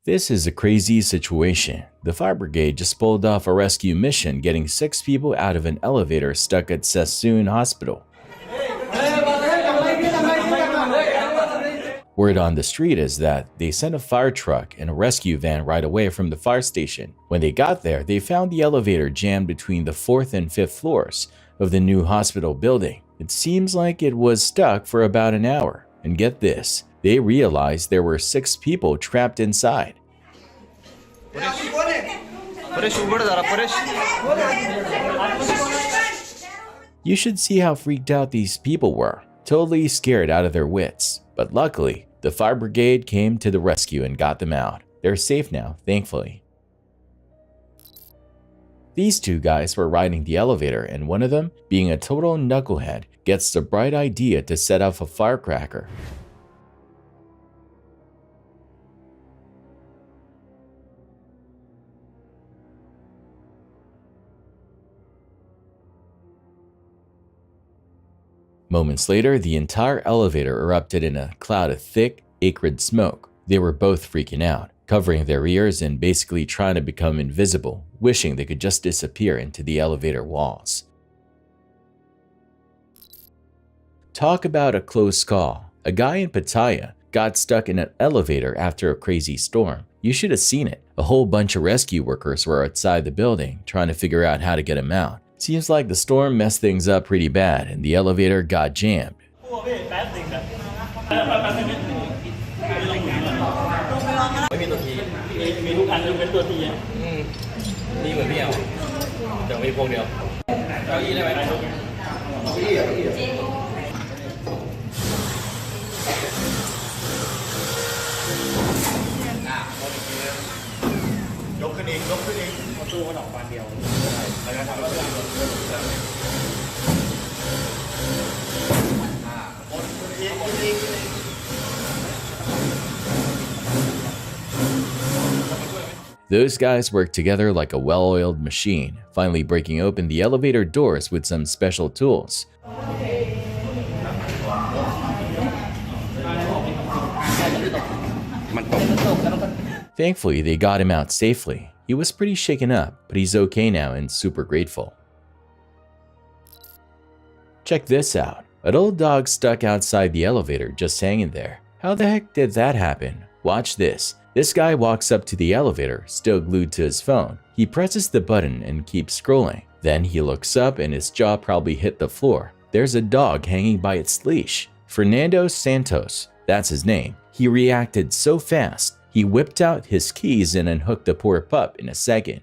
This is a crazy situation. The fire brigade just pulled off a rescue mission getting 6 people out of an elevator stuck at Sassoon Hospital. Word on the street is that they sent a fire truck and a rescue van right away from the fire station. When they got there, they found the elevator jammed between the 4th and 5th floors of the new hospital building. It seems like it was stuck for about an hour. And get this, they realized there were 6 people trapped inside. You should see how freaked out these people were, totally scared out of their wits. But luckily, the fire brigade came to the rescue and got them out. They're safe now, thankfully. These 2 guys were riding the elevator, and one of them, being a total knucklehead, gets the bright idea to set off a firecracker. Moments later, the entire elevator erupted in a cloud of thick, acrid smoke. They were both freaking out, covering their ears and basically trying to become invisible, wishing they could just disappear into the elevator walls. Talk about a close call. A guy in Pattaya got stuck in an elevator after a crazy storm. You should have seen it. A whole bunch of rescue workers were outside the building trying to figure out how to get him out. Seems like the storm messed things up pretty bad and the elevator got jammed. Those guys worked together like a well-oiled machine, finally breaking open the elevator doors with some special tools. Thankfully, they got him out safely. He was pretty shaken up, but he's okay now and super grateful. Check this out. An old dog stuck outside the elevator just hanging there. How the heck did that happen? Watch this. This guy walks up to the elevator, still glued to his phone. He presses the button and keeps scrolling. Then he looks up and his jaw probably hit the floor. There's a dog hanging by its leash. Fernando Santos, that's his name. He reacted so fast, he whipped out his keys and unhooked the poor pup in a second.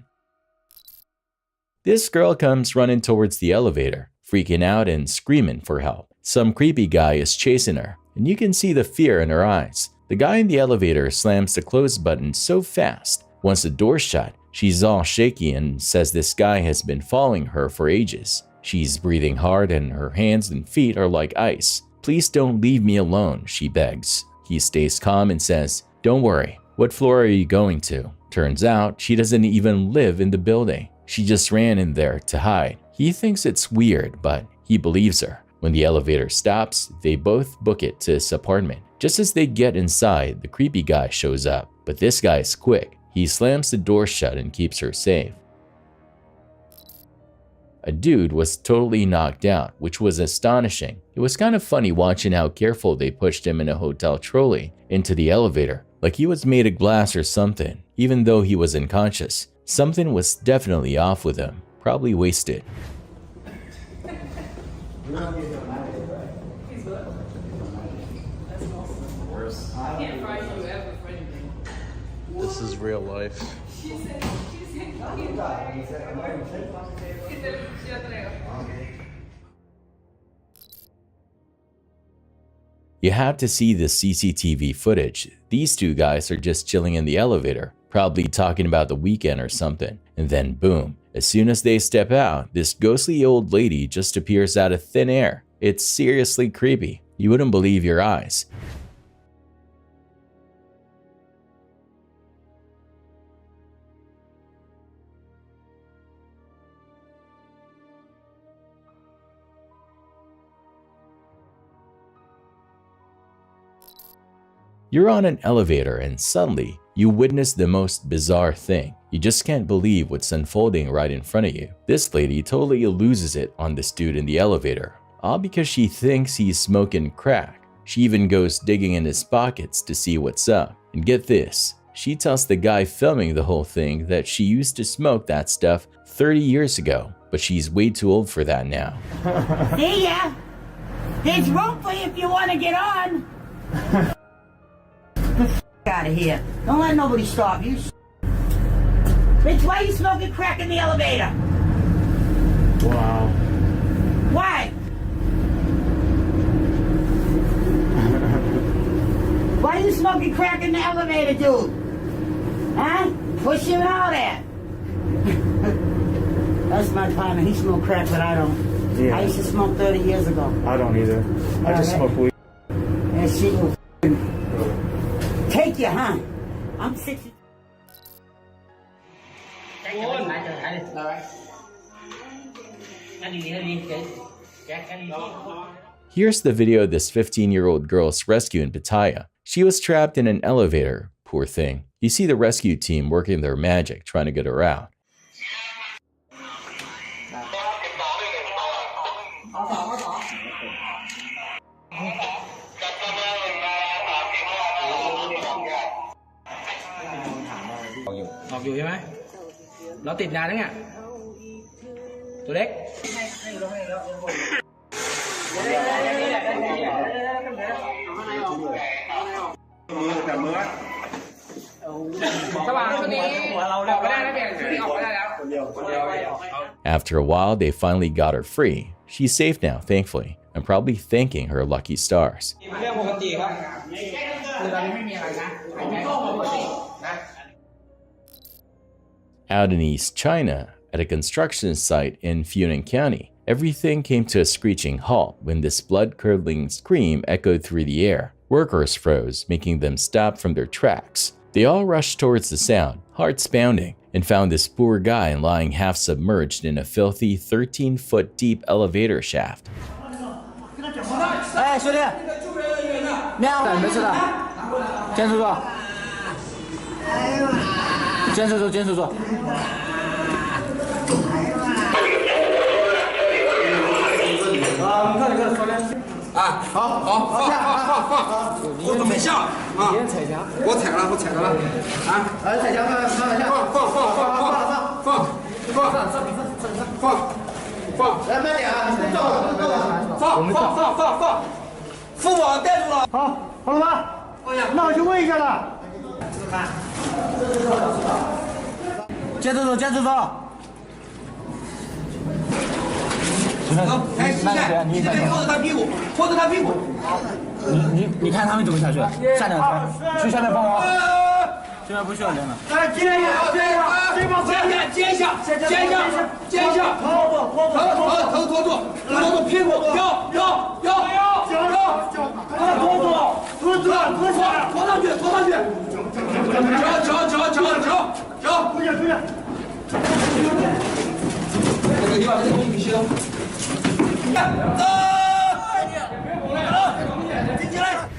This girl comes running towards the elevator, freaking out and screaming for help. Some creepy guy is chasing her, and you can see the fear in her eyes. The guy in the elevator slams the close button so fast. Once the door's shut, she's all shaky and says this guy has been following her for ages. She's breathing hard and her hands and feet are like ice. "Please don't leave me alone," she begs. He stays calm and says, "Don't worry, what floor are you going to?" Turns out, she doesn't even live in the building. She just ran in there to hide. He thinks it's weird, but he believes her. When the elevator stops, they both book it to his apartment. Just as they get inside, the creepy guy shows up, but this guy's quick. He slams the door shut and keeps her safe. A dude was totally knocked out, which was astonishing. It was kind of funny watching how careful they pushed him in a hotel trolley into the elevator, like he was made of glass or something, even though he was unconscious. Something was definitely off with him, probably wasted. This is real life. You have to see the CCTV footage. These 2 guys are just chilling in the elevator, probably talking about the weekend or something. And then boom, as soon as they step out, this ghostly old lady just appears out of thin air. It's seriously creepy. You wouldn't believe your eyes. You're on an elevator and suddenly You witness the most bizarre thing. You just can't believe what's unfolding right in front of you. This lady totally loses it on this dude in the elevator, all because she thinks he's smoking crack. She even goes digging in his pockets to see what's up. And get this, she tells the guy filming the whole thing that she used to smoke that stuff 30 years ago, but she's way too old for that now. See ya! There's room for you if you want to get on! Get the f*** out of here. Don't let nobody stop you. Bitch, why are you smoking crack in the elevator? Wow. Why? Why are you smoking crack in the elevator, dude? Huh? Push him out there. That's my partner. He smoked crack, but I don't. Yeah. I used to smoke 30 years ago. I don't either. I just smoke weed. And she will take you, huh? I'm 60. Here's the video of this 15-year-old girl's rescue in Pattaya. She was trapped in an elevator, poor thing. You see the rescue team working their magic trying to get her out. After a while, they finally got her free. She's safe now, thankfully, and probably thanking her lucky stars. Out in East China, at a construction site in Funan County, everything came to a screeching halt when this blood-curdling scream echoed through the air. Workers froze, making them stop from their tracks. They all rushed towards the sound, hearts pounding, and found this poor guy lying half submerged in a filthy 13-foot deep elevator shaft.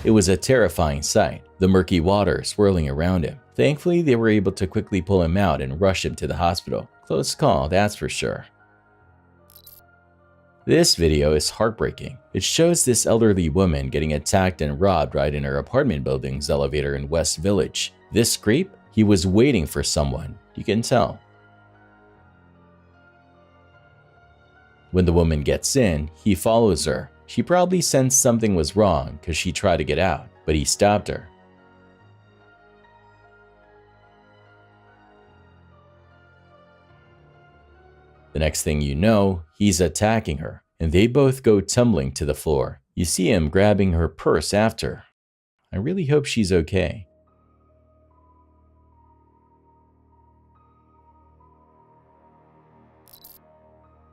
It was a terrifying sight, the murky water swirling around him. Thankfully, they were able to quickly pull him out and rush him to the hospital. Close call, that's for sure. This video is heartbreaking. It shows this elderly woman getting attacked and robbed right in her apartment building's elevator in West Village. This creep? He was waiting for someone, you can tell. When the woman gets in, he follows her. She probably sensed something was wrong because she tried to get out, but he stopped her. The next thing you know, he's attacking her, and they both go tumbling to the floor. You see him grabbing her purse after. I really hope she's okay.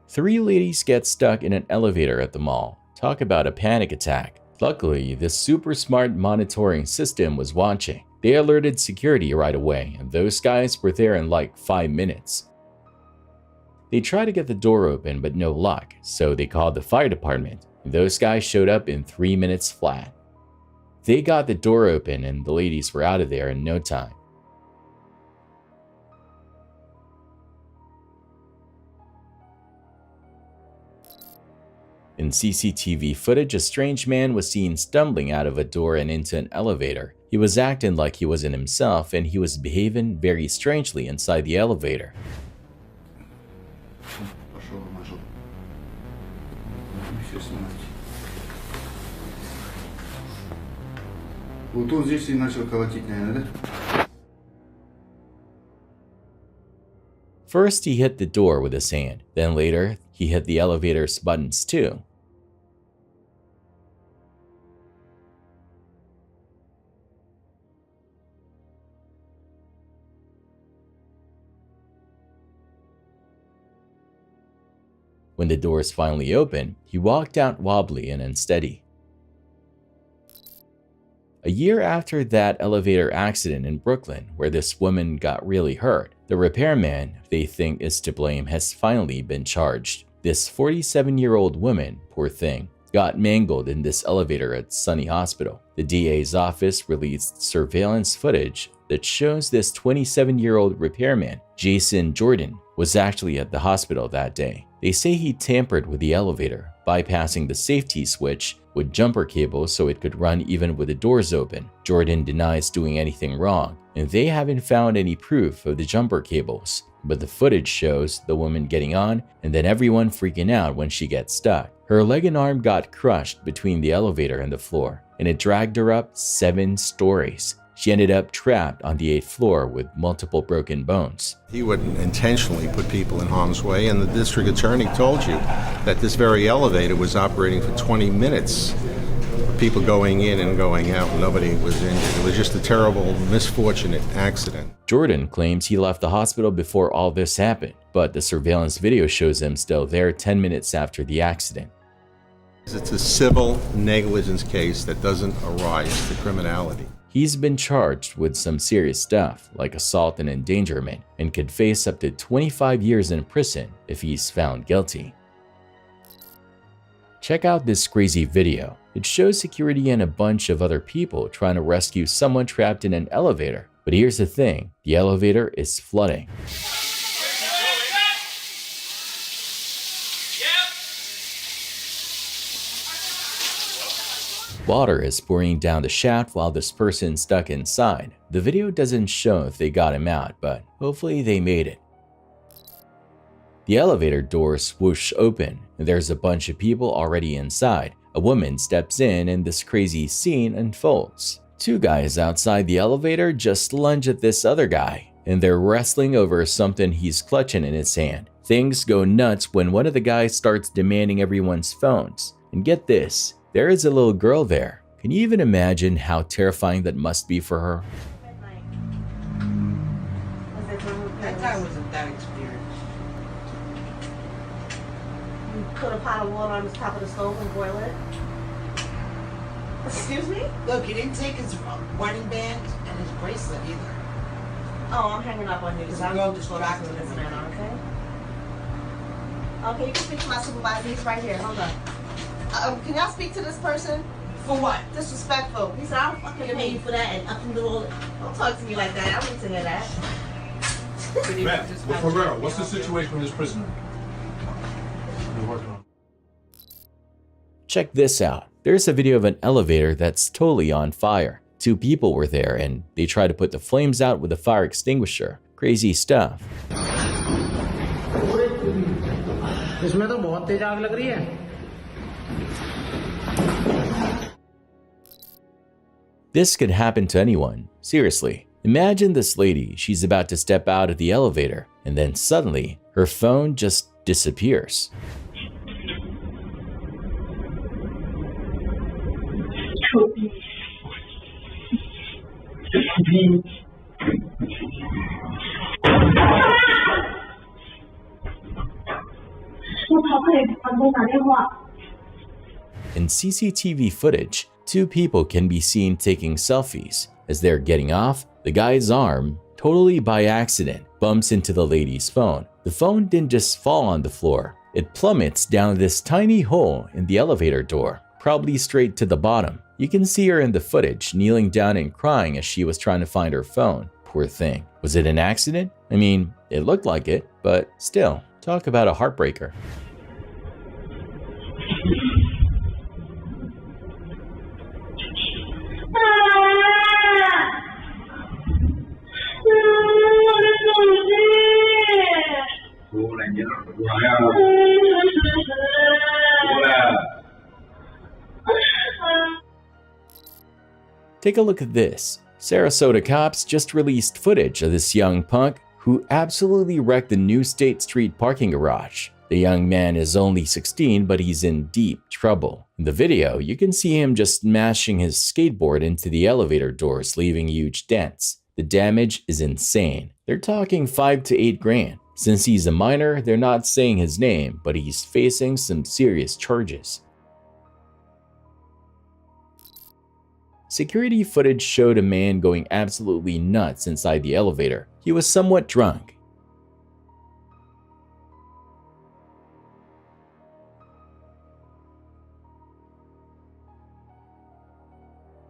Three ladies get stuck in an elevator at the mall. Talk about a panic attack. Luckily, this super smart monitoring system was watching. They alerted security right away, and those guys were there in like 5 minutes. They tried to get the door open, but no luck, so they called the fire department, and those guys showed up in 3 minutes flat. They got the door open, and the ladies were out of there in no time. In CCTV footage, a strange man was seen stumbling out of a door and into an elevator. He was acting like he wasn't himself, and he was behaving very strangely inside the elevator. Вот он здесь и начал колотить, наверное, да? First, he hit the door with his hand. Then later, he hit the elevator's buttons too. When the doors finally opened, he walked out wobbly and unsteady. A year after that elevator accident in Brooklyn, where this woman got really hurt, the repairman they think is to blame has finally been charged. This 47-year-old woman, poor thing, got mangled in this elevator at Sunny Hospital. The DA's office released surveillance footage that shows this 27-year-old repairman, Jason Jordan, was actually at the hospital that day. They say he tampered with the elevator, bypassing the safety switch with jumper cables so it could run even with the doors open. Jordan denies doing anything wrong, and they haven't found any proof of the jumper cables. But the footage shows the woman getting on and then everyone freaking out when she gets stuck. Her leg and arm got crushed between the elevator and the floor, and it dragged her up 7 stories. She ended up trapped on the 8th floor with multiple broken bones. He would intentionally put people in harm's way, and the district attorney told you that this very elevator was operating for 20 minutes. People going in and going out, nobody was injured. It was just a terrible, misfortunate accident. Jordan claims he left the hospital before all this happened, but the surveillance video shows him still there 10 minutes after the accident. It's a civil negligence case that doesn't arise to criminality. He's been charged with some serious stuff, like assault and endangerment, and could face up to 25 years in prison if he's found guilty. Check out this crazy video. It shows security and a bunch of other people trying to rescue someone trapped in an elevator. But here's the thing, the elevator is flooding. Water is pouring down the shaft while this person's stuck inside. The video doesn't show if they got him out, but hopefully they made it. The elevator doors swoosh open, and there's a bunch of people already inside. A woman steps in and this crazy scene unfolds. 2 guys outside the elevator just lunge at this other guy, and they're wrestling over something he's clutching in his hand. Things go nuts when one of the guys starts demanding everyone's phones. And get this, there is a little girl there. Can you even imagine how terrifying that must be for her? That guy wasn't that experienced. You put a pot of water on the top of the stove and boil it? Excuse me? Look, he didn't take his wedding band and his bracelet either. Oh, I'm hanging up on you because Is the I'm girl distracted distracted? with this man, okay? Okay, you can speak to my supervisor. He's right here. Hold on. Can y'all speak to this person? For what? Disrespectful. He said, I'm fucking pay you for that and up and do all. Don't talk to me like that. I need to hear that. Ma'am, Ferrero, what's the situation with this prisoner? Check this out. There's a video of an elevator that's totally on fire. 2 people were there and they tried to put the flames out with a fire extinguisher. Crazy stuff. इसमें तो बहुत तेज आग लग रही है। This could happen to anyone. Seriously. Imagine this lady, she's about to step out of the elevator, and then suddenly, her phone just disappears. In CCTV footage, 2 people can be seen taking selfies. As they're getting off, the guy's arm, totally by accident, bumps into the lady's phone. The phone didn't just fall on the floor. It plummets down this tiny hole in the elevator door, probably straight to the bottom. You can see her in the footage, kneeling down and crying as she was trying to find her phone. Poor thing. Was it an accident? I mean, it looked like it, but still, talk about a heartbreaker. Take a look at this. Sarasota cops just released footage of this young punk who absolutely wrecked the New State Street parking garage. The young man is only 16, but he's in deep trouble. In the video, you can see him just smashing his skateboard into the elevator doors, leaving huge dents. The damage is insane. They're talking 5 to 8 grand. Since he's a minor, they're not saying his name, but he's facing some serious charges. Security footage showed a man going absolutely nuts inside the elevator. He was somewhat drunk.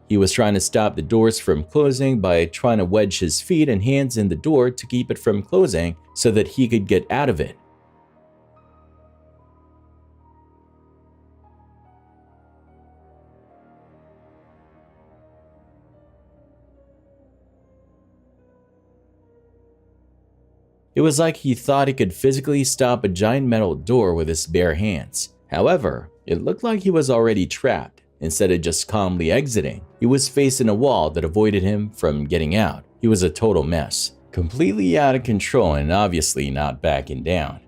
He was trying to stop the doors from closing by trying to wedge his feet and hands in the door to keep it from closing so that he could get out of it. It was like he thought he could physically stop a giant metal door with his bare hands. However, it looked like he was already trapped. Instead of just calmly exiting, he was facing a wall that avoided him from getting out. He was a total mess, completely out of control and obviously not backing down.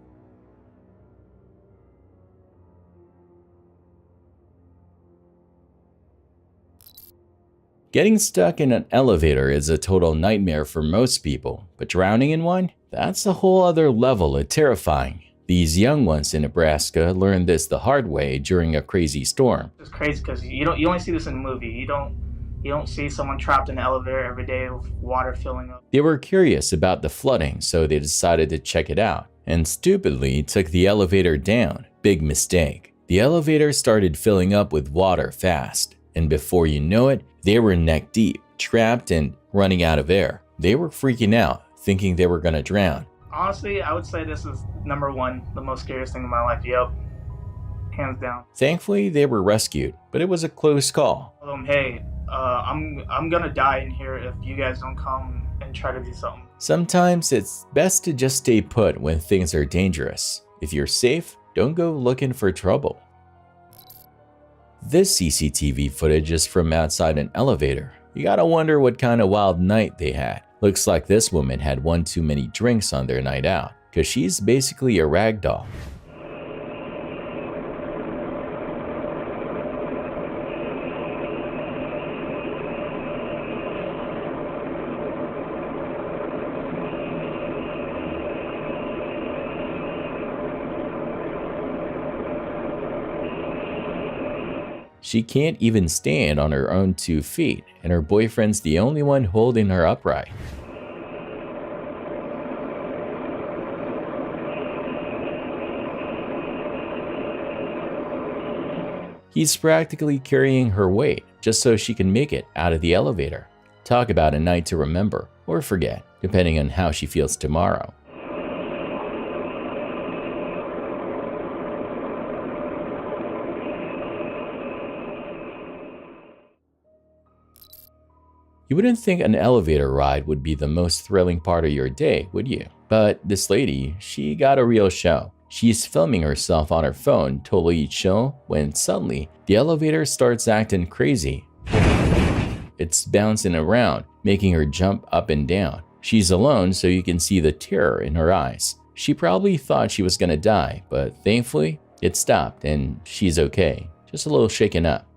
Getting stuck in an elevator is a total nightmare for most people, but drowning in one? That's a whole other level of terrifying. These young ones in Nebraska learned this the hard way during a crazy storm. It's crazy because you only see this in a movie. You don't see someone trapped in an elevator every day with water filling up. They were curious about the flooding, so they decided to check it out, and stupidly took the elevator down. Big mistake. The elevator started filling up with water fast, and before you know it, they were neck deep, trapped and running out of air. They were freaking out, thinking they were gonna drown. Honestly, I would say this is number one, the most scariest thing in my life. Yep, hands down. Thankfully, they were rescued, but it was a close call. Hey, I'm gonna die in here if you guys don't come and try to do something. Sometimes it's best to just stay put when things are dangerous. If you're safe, don't go looking for trouble. This CCTV footage is from outside an elevator. You gotta wonder what kind of wild night they had. Looks like this woman had one too many drinks on their night out, cause she's basically a rag doll. She can't even stand on her own 2 feet, and her boyfriend's the only one holding her upright. He's practically carrying her weight just so she can make it out of the elevator. Talk about a night to remember or forget, depending on how she feels tomorrow. You wouldn't think an elevator ride would be the most thrilling part of your day, would you? But this lady, she got a real show. She's filming herself on her phone, totally chill, when suddenly the elevator starts acting crazy. It's bouncing around, making her jump up and down. She's alone, so you can see the terror in her eyes. She probably thought she was gonna die, but thankfully, it stopped and she's okay, just a little shaken up.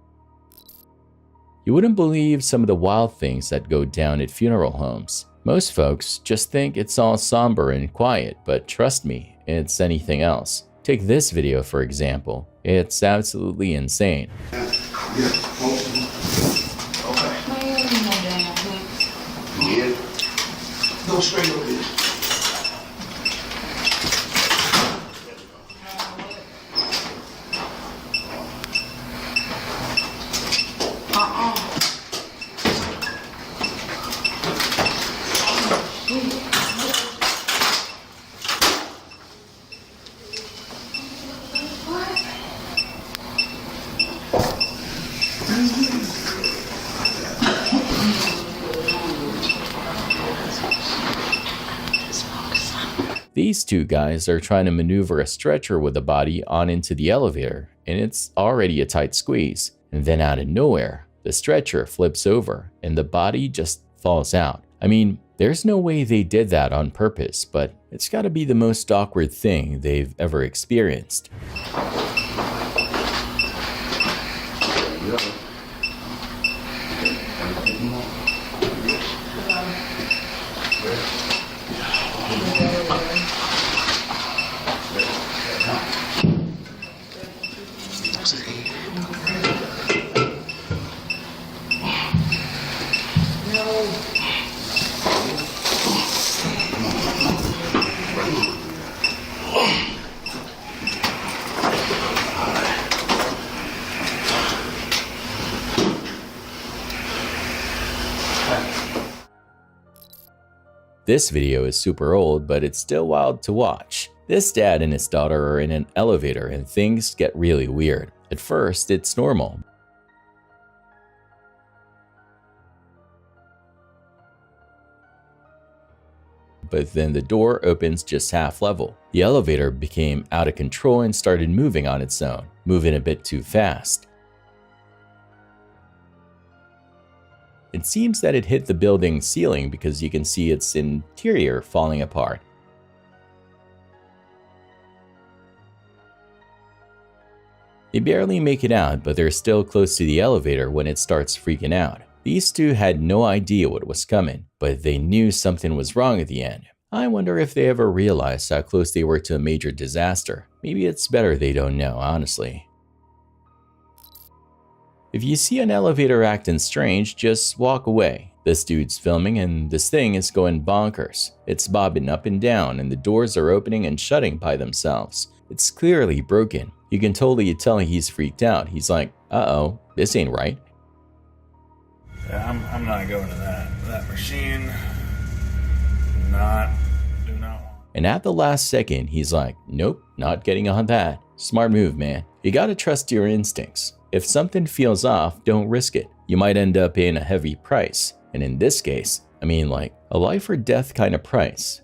You wouldn't believe some of the wild things that go down at funeral homes. Most folks just think it's all somber and quiet, but trust me, it's anything else. Take this video for example. It's absolutely insane. Go straight over there. These two guys are trying to maneuver a stretcher with a body on into the elevator, and it's already a tight squeeze. And then out of nowhere, the stretcher flips over and the body just falls out. I mean, there's no way they did that on purpose, but it's gotta be the most awkward thing they've ever experienced. This video is super old, but it's still wild to watch. This dad and his daughter are in an elevator and things get really weird. At first, it's normal. But then the door opens just half level. The elevator became out of control and started moving on its own, moving a bit too fast. It seems that it hit the building's ceiling because you can see its interior falling apart. They barely make it out, but they're still close to the elevator when it starts freaking out. These two had no idea what was coming, but they knew something was wrong at the end. I wonder if they ever realized how close they were to a major disaster. Maybe it's better they don't know, honestly. If you see an elevator acting strange, just walk away. This dude's filming and this thing is going bonkers. It's bobbing up and down and the doors are opening and shutting by themselves. It's clearly broken. You can totally tell he's freaked out. He's like, uh-oh, this ain't right. Yeah, I'm not going to that machine. Do not. And at the last second, he's like, nope, not getting on that. Smart move, man. You gotta trust your instincts. If something feels off, don't risk it. You might end up paying a heavy price. And in this case, I mean like a life or death kind of price.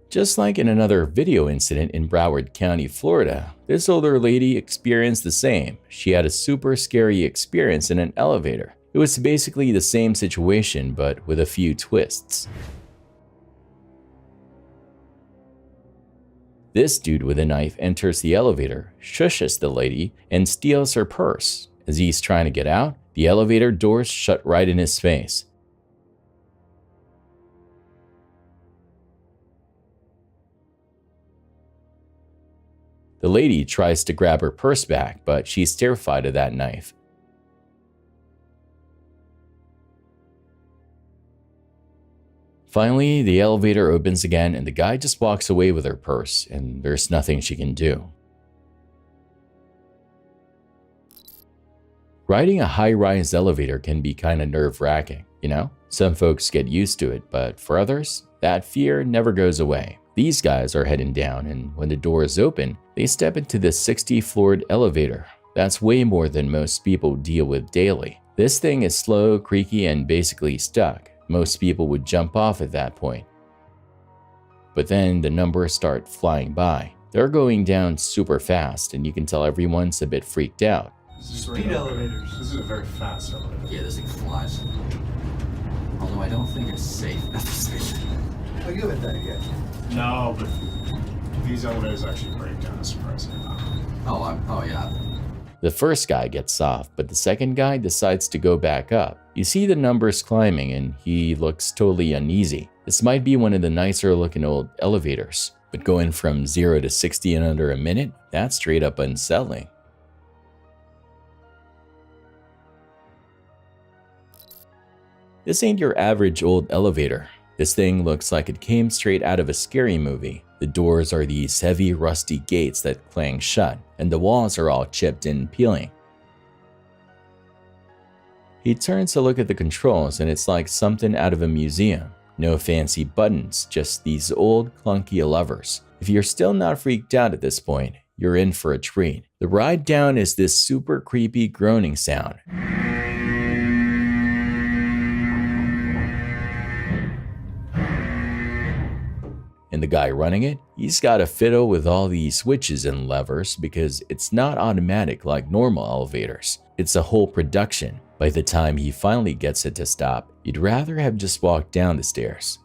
Just like in another video incident in Broward County, Florida, this older lady experienced the same. She had a super scary experience in an elevator. It was basically the same situation, but with a few twists. This dude with a knife enters the elevator, shushes the lady, and steals her purse. As he's trying to get out, the elevator doors shut right in his face. The lady tries to grab her purse back, but she's terrified of that knife. Finally, the elevator opens again and the guy just walks away with her purse, and there's nothing she can do. Riding a high-rise elevator can be kinda nerve-wracking, you know? Some folks get used to it, but for others, that fear never goes away. These guys are heading down, and when the doors open, they step into the 60-floored elevator. That's way more than most people deal with daily. This thing is slow, creaky, and basically stuck. Most people would jump off at that point. But then the numbers start flying by. They're going down super fast, and you can tell everyone's a bit freaked out. Speed elevators. This is a very fast elevator. Yeah, this thing flies. Although I don't think it's safe at the station. Are you with that again? No, but these elevators actually break down. It's surprising. Oh yeah. The first guy gets off, but the second guy decides to go back up. You see the numbers climbing and he looks totally uneasy. This might be one of the nicer looking old elevators, but going from 0 to 60 in under a minute, that's straight up unsettling. This ain't your average old elevator. This thing looks like it came straight out of a scary movie. The doors are these heavy, rusty gates that clang shut, and the walls are all chipped and peeling. He turns to look at the controls, and it's like something out of a museum. No fancy buttons, just these old, clunky levers. If you're still not freaked out at this point, you're in for a treat. The ride down is this super creepy groaning sound. And the guy running it, he's got a fiddle with all these switches and levers because it's not automatic like normal elevators. It's a whole production. By the time he finally gets it to stop, you'd rather have just walked down the stairs.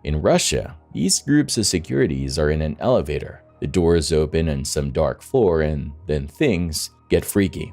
In Russia, these groups of securities are in an elevator. The doors open on some dark floor and then things get freaky.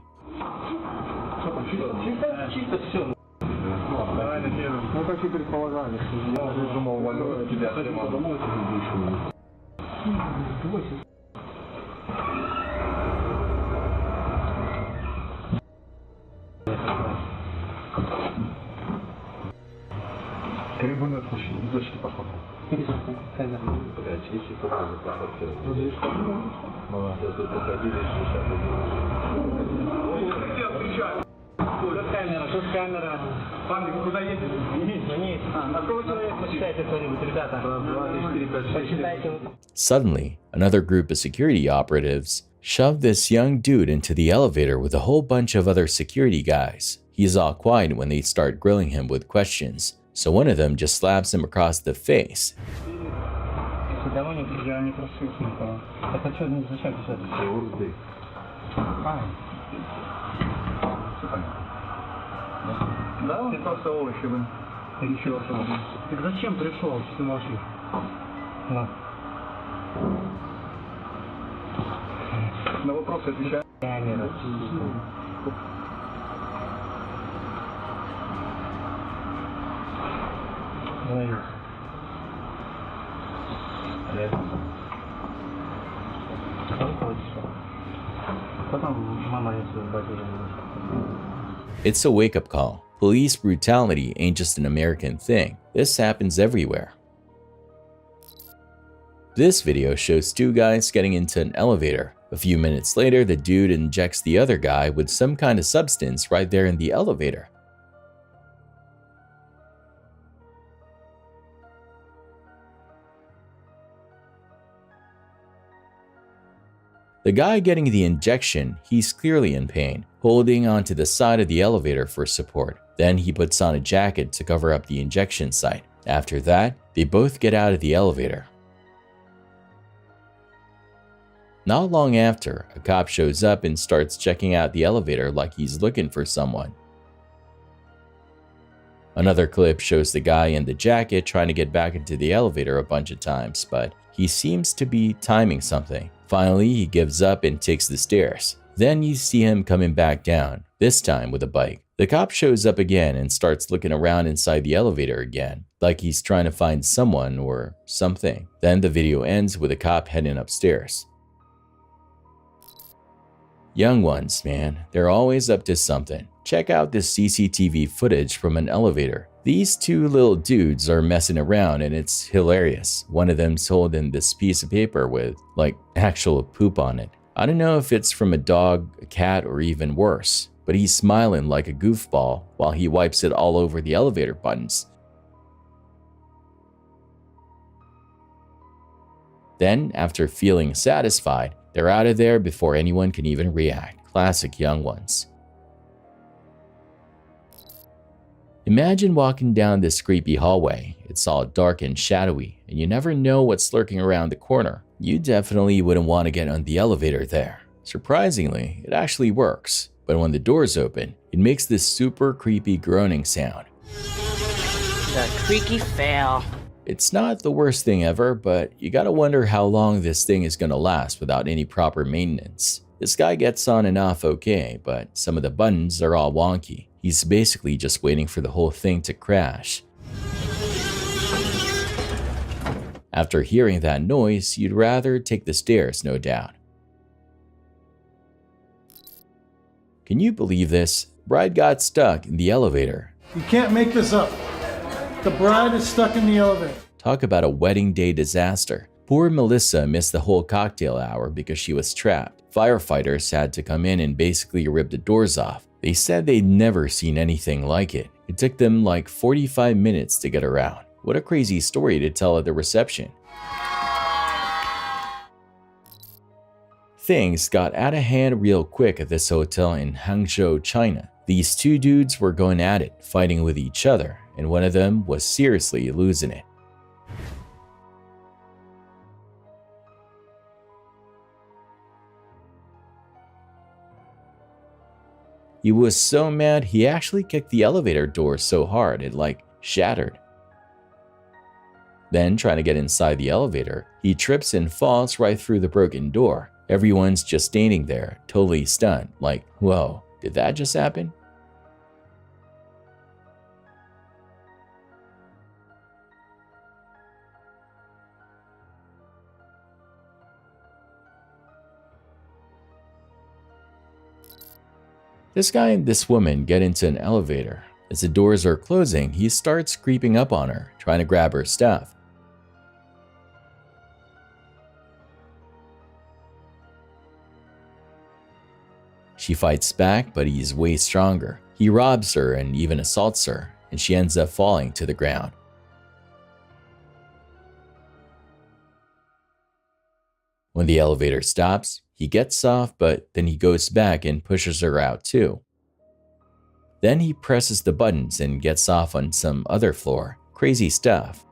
Suddenly, another group of security operatives shoved this young dude into the elevator with a whole bunch of other security guys. He's all quiet when they start grilling him with questions, so one of them just slaps him across the face. It's a wake-up call. Police brutality ain't just an American thing. This happens everywhere. This video shows two guys getting into an elevator. A few minutes later, the dude injects the other guy with some kind of substance right there in the elevator. The guy getting the injection, he's clearly in pain, holding onto the side of the elevator for support. Then he puts on a jacket to cover up the injection site. After that, they both get out of the elevator. Not long after, a cop shows up and starts checking out the elevator like he's looking for someone. Another clip shows the guy in the jacket trying to get back into the elevator a bunch of times, but he seems to be timing something. Finally, he gives up and takes the stairs. Then you see him coming back down, this time with a bike. The cop shows up again and starts looking around inside the elevator again, like he's trying to find someone or something. Then the video ends with a cop heading upstairs. Young ones, man, they're always up to something. Check out this CCTV footage from an elevator. These two little dudes are messing around and it's hilarious. One of them's holding this piece of paper with, like, actual poop on it. I don't know if it's from a dog, a cat, or even worse, but he's smiling like a goofball while he wipes it all over the elevator buttons. Then, after feeling satisfied, they're out of there before anyone can even react. Classic young ones. Imagine walking down this creepy hallway. It's all dark and shadowy, and you never know what's lurking around the corner. You definitely wouldn't want to get on the elevator there. Surprisingly, it actually works, but when the doors open, it makes this super creepy groaning sound. The creaky fail. It's not the worst thing ever, but you gotta wonder how long this thing is gonna last without any proper maintenance. This guy gets on and off okay, but some of the buttons are all wonky. He's basically just waiting for the whole thing to crash. After hearing that noise, you'd rather take the stairs, no doubt. Can you believe this? Bride got stuck in the elevator. You can't make this up. The bride is stuck in the elevator. Talk about a wedding day disaster. Poor Melissa missed the whole cocktail hour because she was trapped. Firefighters had to come in and basically rip the doors off. They said they'd never seen anything like it. It took them like 45 minutes to get her out. What a crazy story to tell at the reception. Things got out of hand real quick at this hotel in Hangzhou, China. These two dudes were going at it, fighting with each other, and one of them was seriously losing it. He was so mad he actually kicked the elevator door so hard it shattered. Then, trying to get inside the elevator, he trips and falls right through the broken door. Everyone's just standing there, totally stunned, whoa, did that just happen? This guy and this woman get into an elevator. As the doors are closing, he starts creeping up on her, trying to grab her stuff. She fights back, but he's way stronger. He robs her and even assaults her, and she ends up falling to the ground. When the elevator stops, he gets off, but then he goes back and pushes her out too. Then he presses the buttons and gets off on some other floor. Crazy stuff.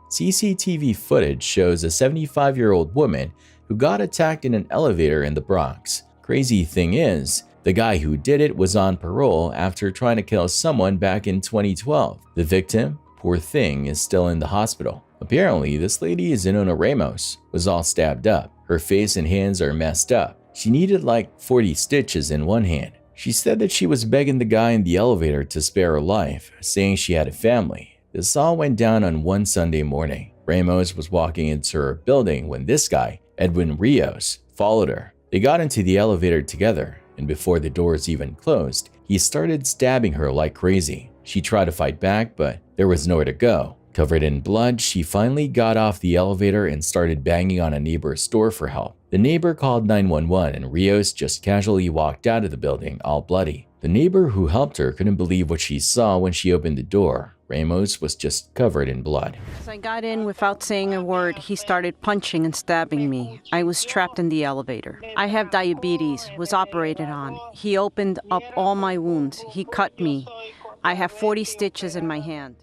CCTV footage shows a 75-year-old woman who got attacked in an elevator in the Bronx. Crazy thing is, the guy who did it was on parole after trying to kill someone back in 2012. The victim, poor thing, is still in the hospital. Apparently, this lady, Zenona Ramos, was all stabbed up. Her face and hands are messed up. She needed 40 stitches in one hand. She said that she was begging the guy in the elevator to spare her life, saying she had a family. This all went down on one Sunday morning. Ramos was walking into her building when this guy, Edwin Rios, followed her. They got into the elevator together, and before the doors even closed, he started stabbing her like crazy. She tried to fight back, but there was nowhere to go. Covered in blood, she finally got off the elevator and started banging on a neighbor's door for help. The neighbor called 911 and Rios just casually walked out of the building, all bloody. The neighbor who helped her couldn't believe what she saw when she opened the door. Ramos was just covered in blood. As I got in without saying a word, he started punching and stabbing me. I was trapped in the elevator. I have diabetes, was operated on. He opened up all my wounds. He cut me. I have 40 stitches in my hand.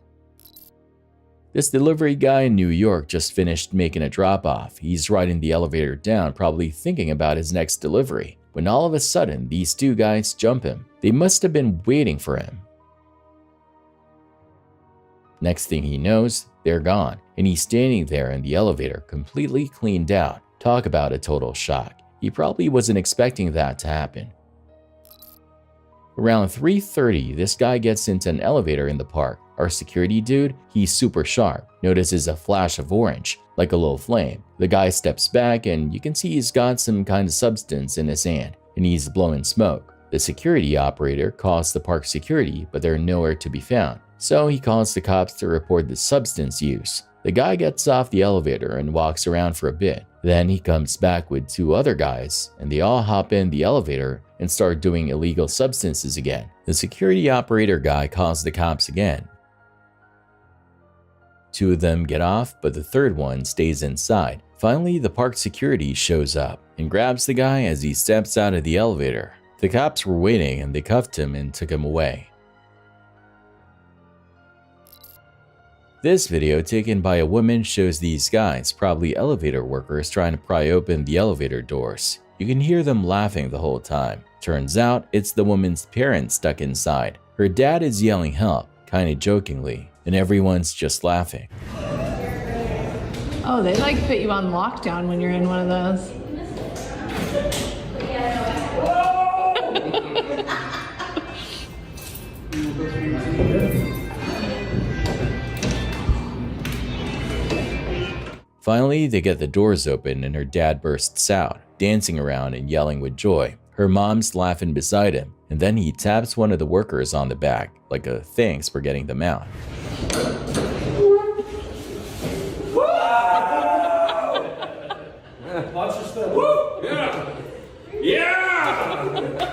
This delivery guy in New York just finished making a drop-off. He's riding the elevator down, probably thinking about his next delivery, when all of a sudden these two guys jump him. They must have been waiting for him. Next thing he knows, they're gone, and he's standing there in the elevator completely cleaned out. Talk about a total shock. He probably wasn't expecting that to happen. Around 3:30, this guy gets into an elevator in the park. Our security dude, he's super sharp, notices a flash of orange, like a little flame. The guy steps back and you can see he's got some kind of substance in his hand, and he's blowing smoke. The security operator calls the park security, but they're nowhere to be found. So he calls the cops to report the substance use. The guy gets off the elevator and walks around for a bit. Then he comes back with two other guys, and they all hop in the elevator and start doing illegal substances again. The security operator guy calls the cops again. Two of them get off, but the third one stays inside. Finally, the park security shows up and grabs the guy as he steps out of the elevator. The cops were waiting and they cuffed him and took him away. This video taken by a woman shows these guys, probably elevator workers, trying to pry open the elevator doors. You can hear them laughing the whole time. Turns out it's the woman's parents stuck inside. Her dad is yelling help, kinda jokingly, and everyone's just laughing. Oh, they put you on lockdown when you're in one of those. Finally, they get the doors open and her dad bursts out, dancing around and yelling with joy. Her mom's laughing beside him, and then he taps one of the workers on the back, like a thanks for getting them out. Watch your step. Woo! Yeah! Yeah!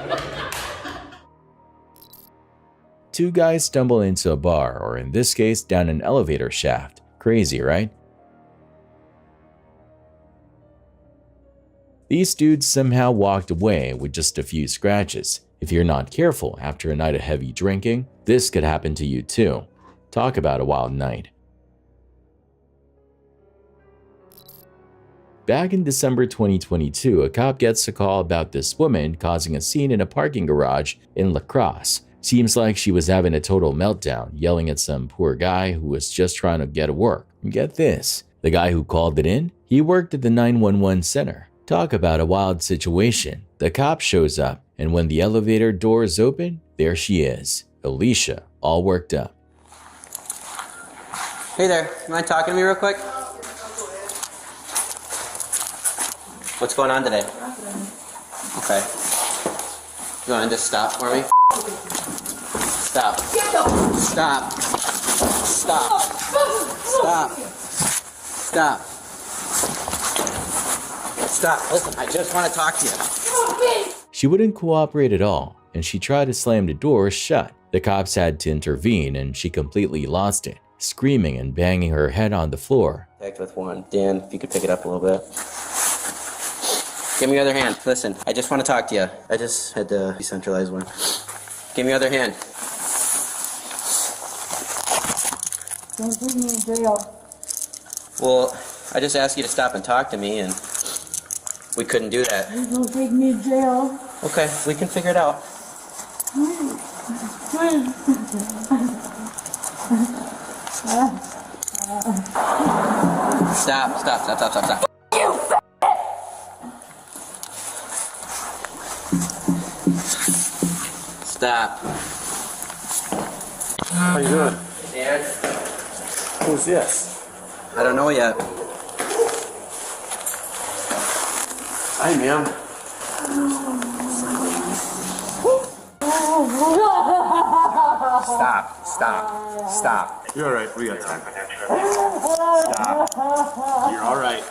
Two guys stumble into a bar, or in this case, down an elevator shaft. Crazy, right? These dudes somehow walked away with just a few scratches. If you're not careful after a night of heavy drinking, this could happen to you too. Talk about a wild night. Back in December 2022, a cop gets a call about this woman causing a scene in a parking garage in La Crosse. Seems like she was having a total meltdown, yelling at some poor guy who was just trying to get to work. And get this, the guy who called it in, he worked at the 911 center. Talk about a wild situation. The cop shows up, and when the elevator doors open, there she is, Alicia, all worked up. Hey there, you mind talking to me real quick? What's going on today? Okay. You want to just stop for me? Stop. Stop. Stop. Stop. Stop. Stop. Listen, I just want to talk to you. She wouldn't cooperate at all, and she tried to slam the door shut. The cops had to intervene, and she completely lost it, screaming and banging her head on the floor. Contact with one. Dan, if you could pick it up a little bit. Give me your other hand. Listen, I just want to talk to you. I just had to decentralize one. Give me your other hand. Don't put me in jail. Well, I just asked you to stop and talk to me, and we couldn't do that. Please don't take me to jail. Okay, we can figure it out. Stop, stop, stop, stop, stop, stop. Stop. How you doing? Dan? Who's this? I don't know yet. Hi, ma'am. Stop, stop, stop. You're all right. We got time. Stop. You're all right.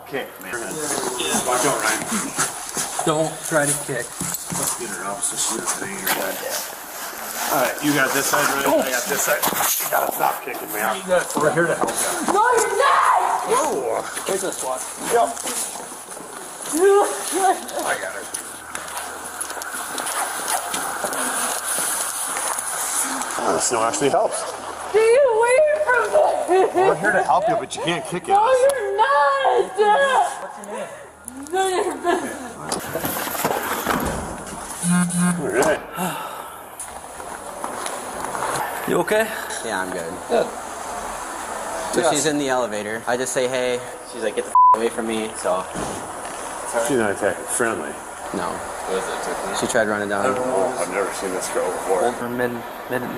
Kick, man. Watch out, Ryan. Don't try to kick. Let's get her up so she doesn't hang her head. All right, you got this side, Ryan. I got this side. You gotta stop kicking, man. We're here to help you. No, you're not! Whoa! Take this one. Yep. I got her. Oh, the snow actually helps. Stay away from me! We're here to help you, but you can't kick it. No, you're not! What's your name? No, you're not. All right. You okay? Yeah, I'm good. Good. So she's in the elevator. I just say, hey. She's like, get the away from me, so. She's not attacking friendly. No. She tried running down. Oh, I've never seen this girl before. Older,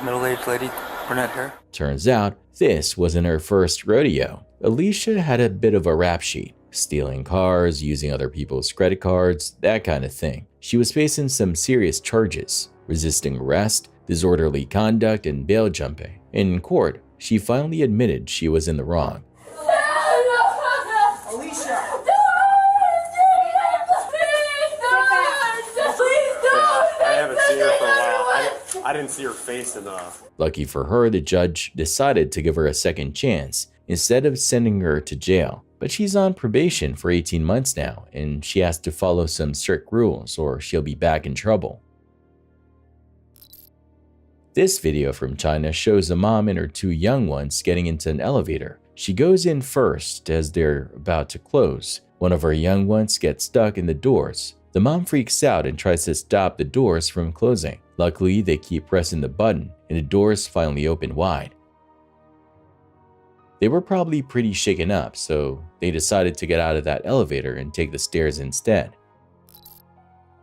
middle-aged lady, brunette hair. Turns out, this wasn't her first rodeo. Alicia had a bit of a rap sheet. Stealing cars, using other people's credit cards, that kind of thing. She was facing some serious charges: resisting arrest, disorderly conduct, and bail jumping. In court, she finally admitted she was in the wrong. Alicia! I haven't seen her for a while. I didn't see her face enough. Lucky for her, the judge decided to give her a second chance instead of sending her to jail. But she's on probation for 18 months now, and she has to follow some strict rules or she'll be back in trouble. This video from China shows a mom and her two young ones getting into an elevator. She goes in first as they're about to close. One of her young ones gets stuck in the doors. The mom freaks out and tries to stop the doors from closing. Luckily, they keep pressing the button and the doors finally open wide. They were probably pretty shaken up, so they decided to get out of that elevator and take the stairs instead.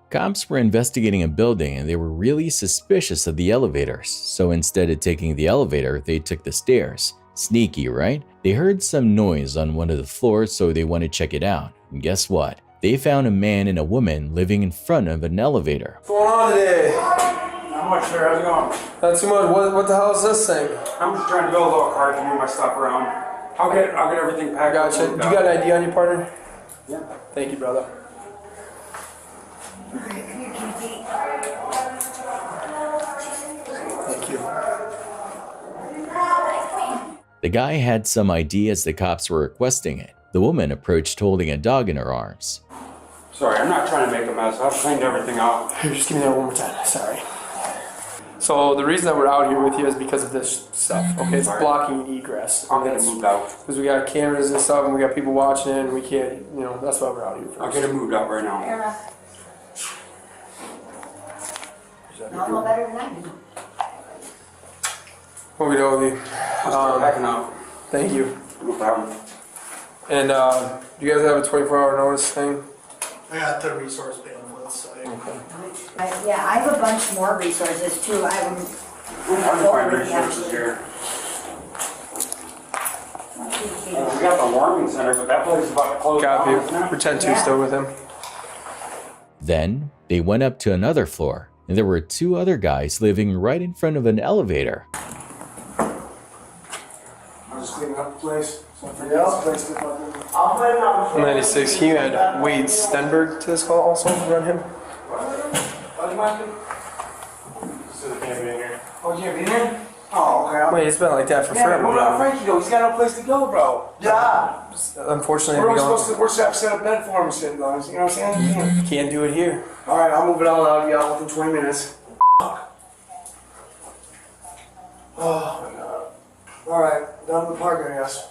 Cops were investigating a building and they were really suspicious of the elevators, so instead of taking the elevator, they took the stairs. Sneaky, right? They heard some noise on one of the floors, so they went to check it out. And guess what? They found a man and a woman living in front of an elevator. What's going on today? Not much, sir. How's it going? Not too much. What the hell is this thing? I'm just trying to build a little cart to move my stuff around. I'll get everything packed. Gotcha. You got an ID on your partner? Yeah. Thank you, brother. The guy had some ID as the cops were requesting it. The woman approached holding a dog in her arms. Sorry, I'm not trying to make a mess. I've cleaned everything out. Here, just give me that one more time. Sorry. So the reason that we're out here with you is because of this stuff. Okay, it's blocking egress. I'll get it moved out. Because we got cameras and stuff, and we got people watching it, and we can't, you know, that's why we're out here first. I'll get it moved out right now. No better than I do. Okie dokie. Backing up. Thank you. No problem. And do you guys have a 24-hour notice thing? I got the resource bandwidth, so. Okay. Yeah, I have a bunch more resources too. I have them. Hard to find resources here. We got the warming center, but that place is about to close down. Copy. Pretend to still with him. Then they went up to another floor, and there were two other guys living right in front of an elevator. I'm just cleaning up the place. So I forget this place to fucking... 96, he had Wade Stenberg to this call also to run him. Oh, you can't be in here? Oh, okay. Wait, it's been like that for forever. What about Frankie though? He's got no place to go, bro. Yeah. Unfortunately, we're supposed to have set up bed for him sitting on. You know what I'm saying? Can't do it here. All right, I'll move it all out. Be out within 20 minutes. Oh my god. All right, down to the park, I guess.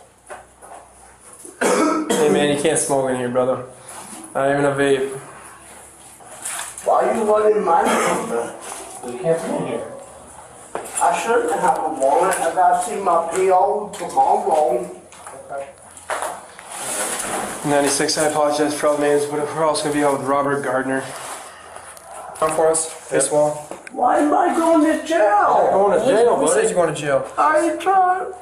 Hey man, you can't smoke in here, brother. Not even a vape. Why are you letting my number? You can't be in here. I shouldn't have a warrant. I gotta see my PO tomorrow. Okay. 96, I apologize for all the names, but we're also going to be out with Robert Gardner. Come for us, face wall. Why am I going to jail? You're going to jail, buddy. Who said you're going to jail? I ain't trying.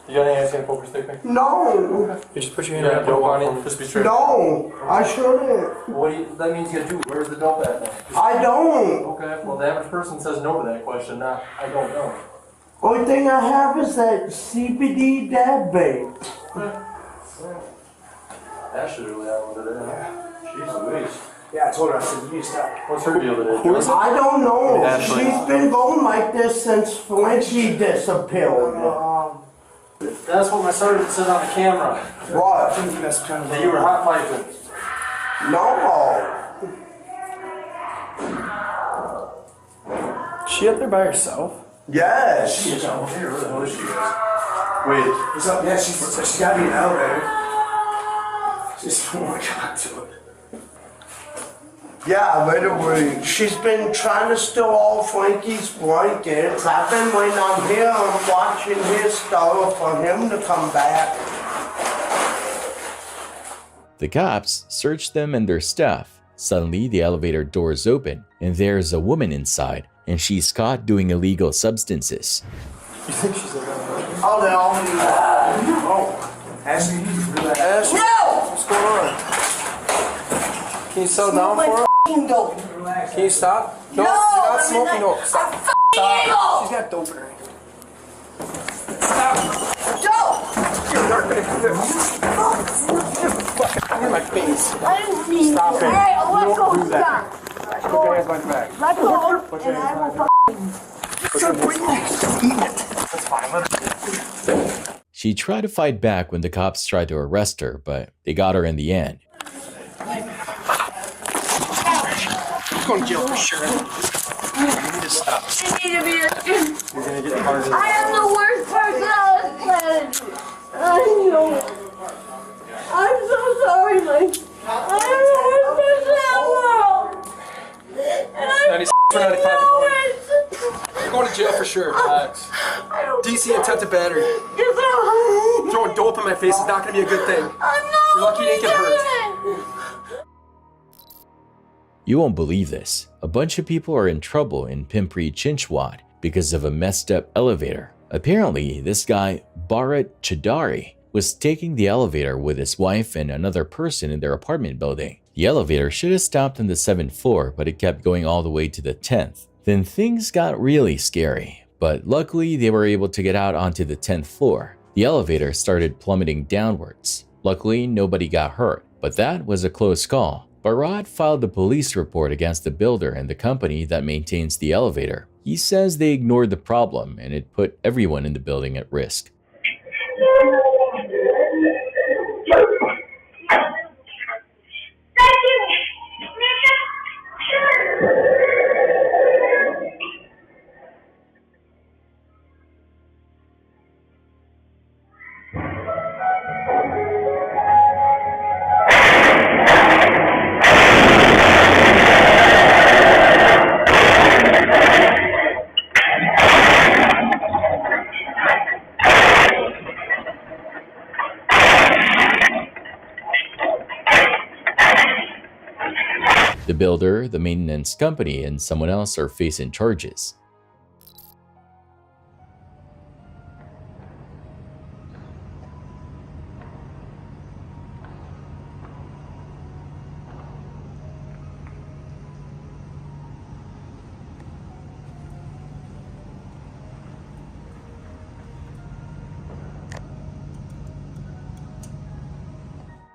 You got any anti-poker stick, man? No. You just put your hand on the dope on it, just be straight. No, I shouldn't. What do you, that means you gotta do. Where's the dope at then? I don't. Okay, well the average person says no to that question, not I don't know. Only thing I have is that CBD dab vape. That should really have what it is. Jeez Louise. Yeah, I told her, I said, you stop. What's her deal today? Who is it? I don't know. She's been going like this since Felicie disappeared. That's what my sergeant said on the camera. What? That you were hot piping. No. She up there by herself? Yes. She is out here. Where the hell is she? Wait. What's up? Yeah, she's got to be in the elevator. She's, oh my god, dude. Yeah, literally. She's been trying to steal all Frankie's blankets. I've been waiting on him, watching his stuff for him to come back. The cops searched them and their stuff. Suddenly, the elevator doors open, and there's a woman inside, and she's caught doing illegal substances. You think she's in there? Oh, they all need Oh, Ashley, Ashley? No! What's going on? Can you settle down for her? Dope. Can you stop? No, you're not smoking dope. Stop. Stop. She's got dope in her. Stop. Dope! You're not gonna do this. You're in my face. I didn't mean Stop it. Alright, let's go. Don't do that. Put your hands behind your back. Let's go. Put your And hands I behind will your back. Just bring it. Just eat it. That's fine. Let her. She tried to fight back when the cops tried to arrest her, but they got her in the end. I'm going to jail for sure. You need to stop. I need to be a... You're going to get hard. I am the worst person on the planet. I know. I'm so sorry, Mike. I am the worst person in the world. And I'm 96 for 95. You're going to jail for sure, relax. DC attempted battery. Yes, I'm... Throwing dope in my face is not going to be a good thing. I'm not. You're lucky you didn't get hurt. You won't believe this. A bunch of people are in trouble in Pimpri Chinchwad because of a messed up elevator. Apparently, this guy, Bharat Chadari, was taking the elevator with his wife and another person in their apartment building. The elevator should have stopped on the 7th floor, but it kept going all the way to the 10th. Then things got really scary, but luckily they were able to get out onto the 10th floor. The elevator started plummeting downwards. Luckily, nobody got hurt, but that was a close call. Bharat filed a police report against the builder and the company that maintains the elevator. He says they ignored the problem and it put everyone in the building at risk. The builder, the maintenance company, and someone else are facing charges.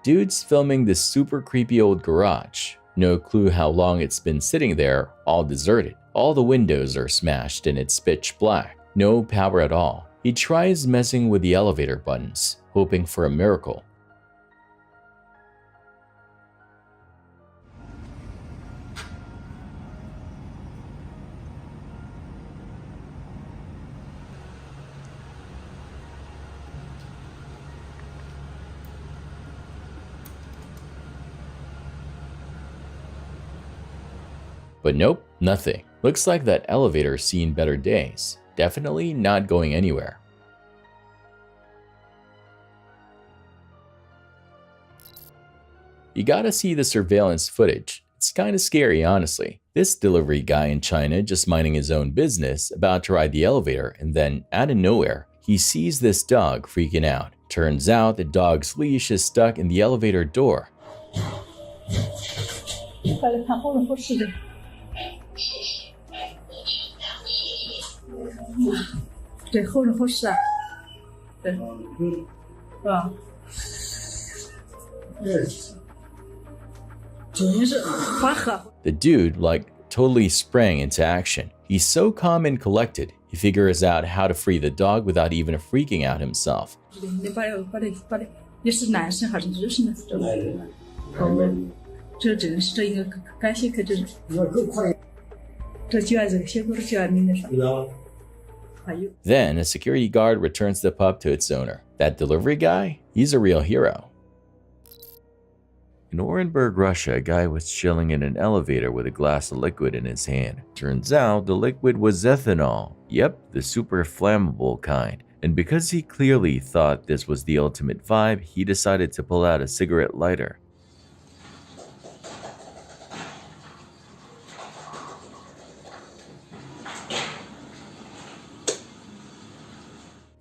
Dude's filming this super creepy old garage. No clue how long it's been sitting there, all deserted. All the windows are smashed and it's pitch black. No power at all. He tries messing with the elevator buttons, hoping for a miracle. But nope, nothing. Looks like that elevator's seen better days. Definitely not going anywhere. You gotta see the surveillance footage. It's kinda scary, honestly. This delivery guy in China just minding his own business, about to ride the elevator, and then, out of nowhere, he sees this dog freaking out. Turns out the dog's leash is stuck in the elevator door. The dude, totally sprang into action. He's so calm and collected, he figures out how to free the dog without even freaking out himself. Then, a security guard returns the pup to its owner. That delivery guy? He's a real hero. In Orenburg, Russia, a guy was chilling in an elevator with a glass of liquid in his hand. Turns out the liquid was ethanol. Yep, the super flammable kind. And because he clearly thought this was the ultimate vibe, he decided to pull out a cigarette lighter.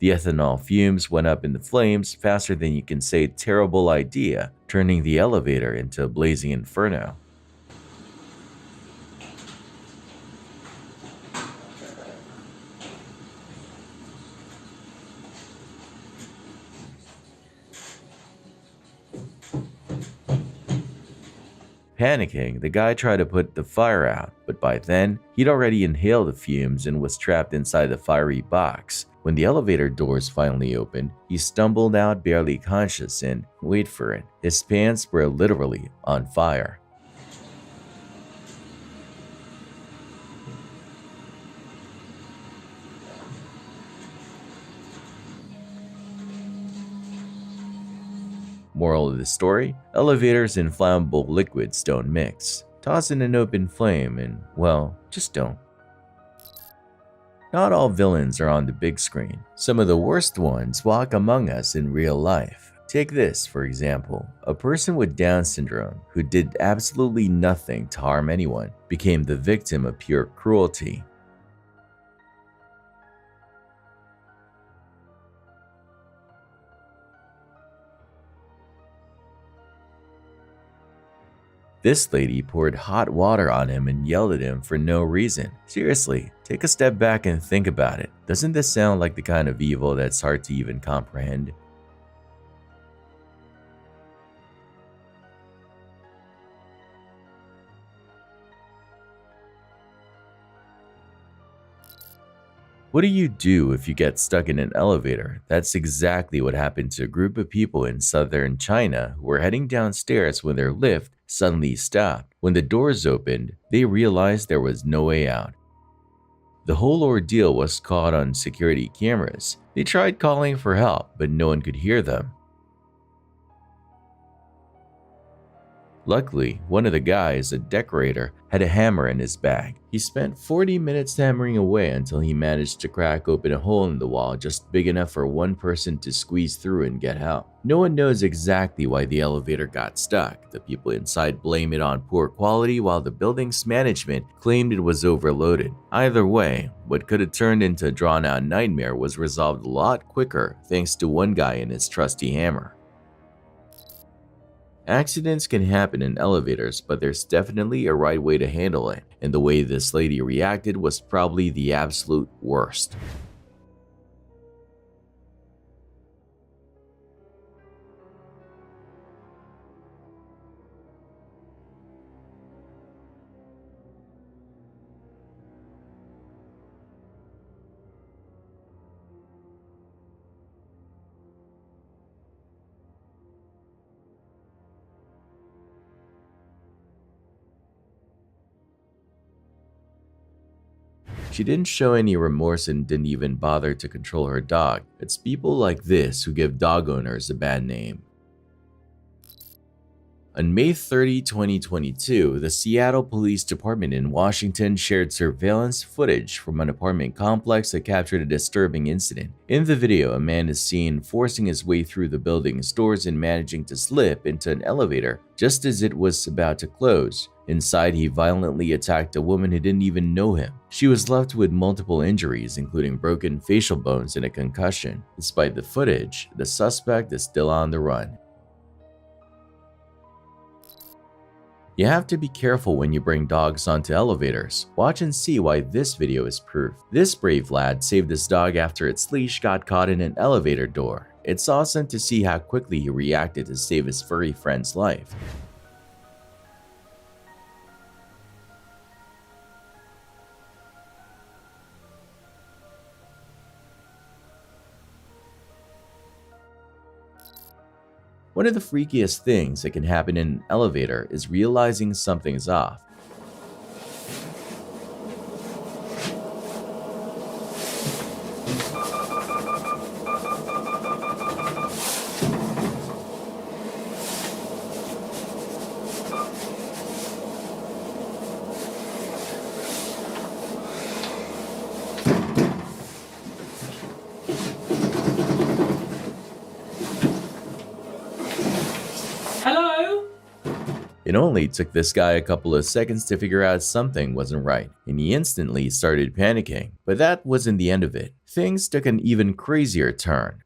The ethanol fumes went up in the flames faster than you can say terrible idea, turning the elevator into a blazing inferno. Panicking, the guy tried to put the fire out, but by then, he'd already inhaled the fumes and was trapped inside the fiery box. When the elevator doors finally opened, he stumbled out barely conscious and, wait for it, his pants were literally on fire. Moral of the story, elevators and flammable liquids don't mix. Toss in an open flame and, well, just don't. Not all villains are on the big screen. Some of the worst ones walk among us in real life. Take this, for example. A person with Down syndrome who did absolutely nothing to harm anyone became the victim of pure cruelty. This lady poured hot water on him and yelled at him for no reason. Seriously, take a step back and think about it. Doesn't this sound like the kind of evil that's hard to even comprehend? What do you do if you get stuck in an elevator? That's exactly what happened to a group of people in southern China who were heading downstairs when their lift suddenly stopped. When the doors opened, they realized there was no way out. The whole ordeal was caught on security cameras. They tried calling for help, but no one could hear them. Luckily, one of the guys, a decorator, had a hammer in his bag. He spent 40 minutes hammering away until he managed to crack open a hole in the wall just big enough for one person to squeeze through and get help. No one knows exactly why the elevator got stuck. The people inside blame it on poor quality, while the building's management claimed it was overloaded. Either way, what could have turned into a drawn-out nightmare was resolved a lot quicker thanks to one guy and his trusty hammer. Accidents can happen in elevators, but there's definitely a right way to handle it, and the way this lady reacted was probably the absolute worst. She didn't show any remorse and didn't even bother to control her dog. It's people like this who give dog owners a bad name. On May 30, 2022, the Seattle Police Department in Washington shared surveillance footage from an apartment complex that captured a disturbing incident. In the video, a man is seen forcing his way through the building's doors and managing to slip into an elevator just as it was about to close. Inside, he violently attacked a woman who didn't even know him. She was left with multiple injuries, including broken facial bones and a concussion. Despite the footage, the suspect is still on the run. You have to be careful when you bring dogs onto elevators. Watch and see why this video is proof. This brave lad saved his dog after its leash got caught in an elevator door. It's awesome to see how quickly he reacted to save his furry friend's life. One of the freakiest things that can happen in an elevator is realizing something's off. It only took this guy a couple of seconds to figure out something wasn't right, and he instantly started panicking. But that wasn't the end of it. Things took an even crazier turn.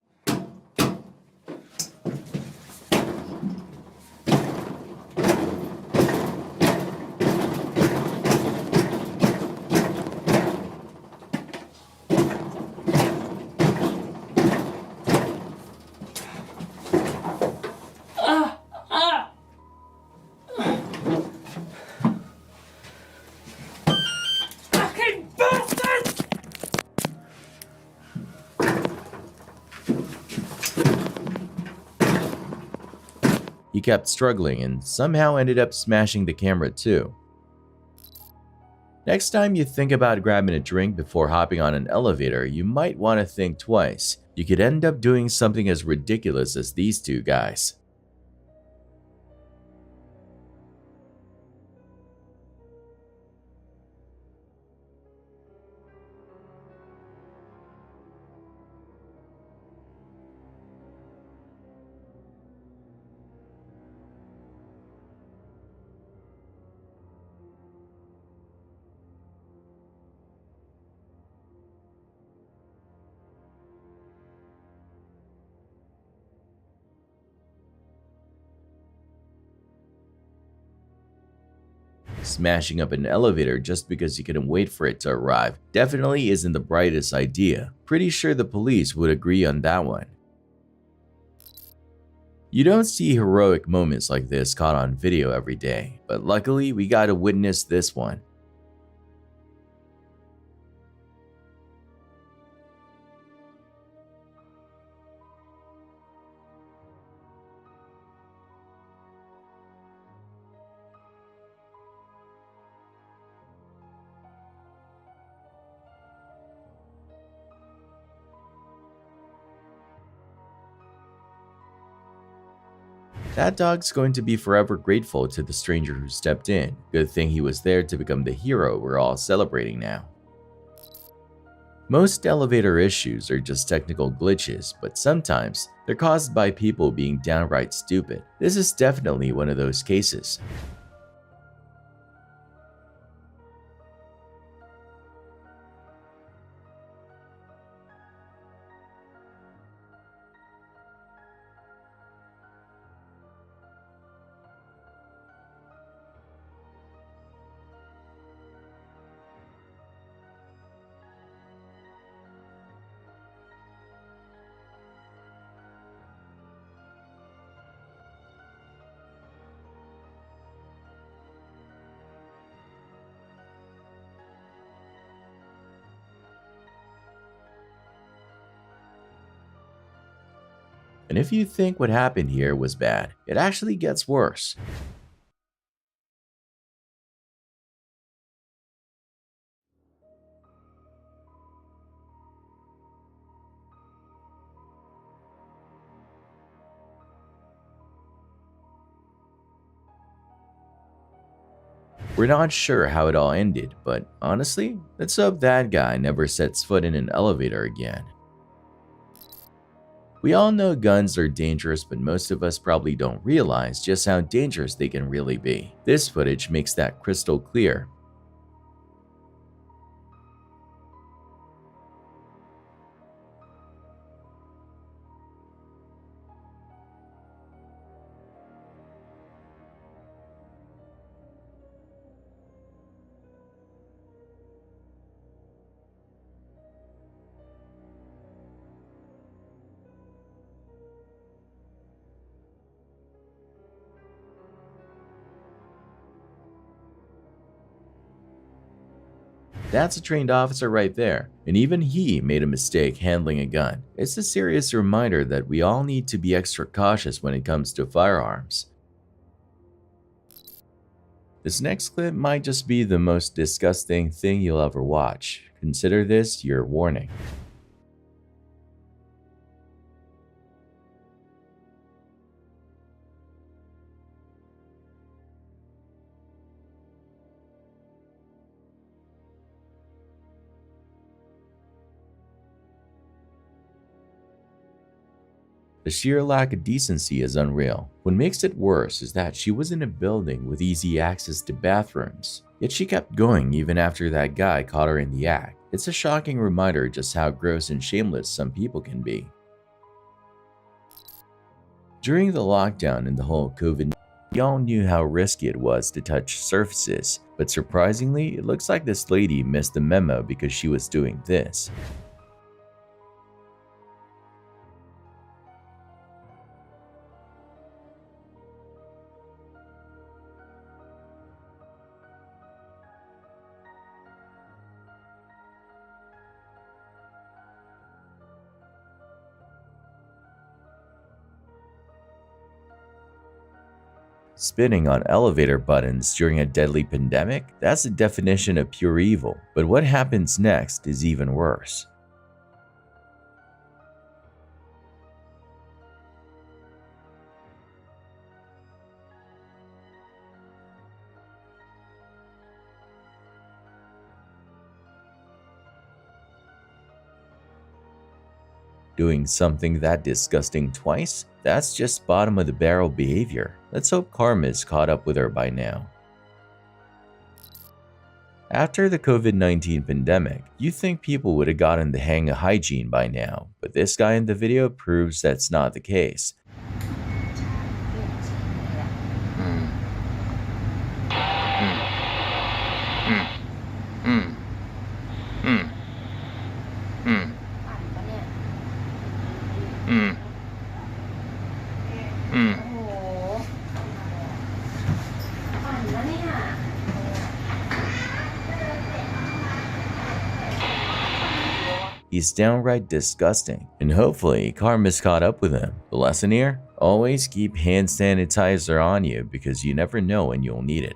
He kept struggling and somehow ended up smashing the camera too. Next time you think about grabbing a drink before hopping on an elevator, you might want to think twice. You could end up doing something as ridiculous as these two guys. Smashing up an elevator just because you couldn't wait for it to arrive definitely isn't the brightest idea. Pretty sure the police would agree on that one. You don't see heroic moments like this caught on video every day, but luckily we got to witness this one. That dog's going to be forever grateful to the stranger who stepped in. Good thing he was there to become the hero we're all celebrating now. Most elevator issues are just technical glitches, but sometimes they're caused by people being downright stupid. This is definitely one of those cases. And if you think what happened here was bad, it actually gets worse. We're not sure how it all ended, but honestly, let's hope that guy never sets foot in an elevator again. We all know guns are dangerous, but most of us probably don't realize just how dangerous they can really be. This footage makes that crystal clear. That's a trained officer right there, and even he made a mistake handling a gun. It's a serious reminder that we all need to be extra cautious when it comes to firearms. This next clip might just be the most disgusting thing you'll ever watch. Consider this your warning. The sheer lack of decency is unreal. What makes it worse is that she was in a building with easy access to bathrooms, yet she kept going even after that guy caught her in the act. It's a shocking reminder just how gross and shameless some people can be. During the lockdown and the whole COVID, we all knew how risky it was to touch surfaces, but surprisingly, it looks like this lady missed the memo because she was doing this. Spitting on elevator buttons during a deadly pandemic? That's the definition of pure evil. But what happens next is even worse. Doing something that disgusting twice? That's just bottom of the barrel behavior. Let's hope karma's caught up with her by now. After the COVID-19 pandemic, you'd think people would have gotten the hang of hygiene by now, but this guy in the video proves that's not the case. He's downright disgusting, and hopefully karma's caught up with him. The lesson here? Always keep hand sanitizer on you because you never know when you'll need it.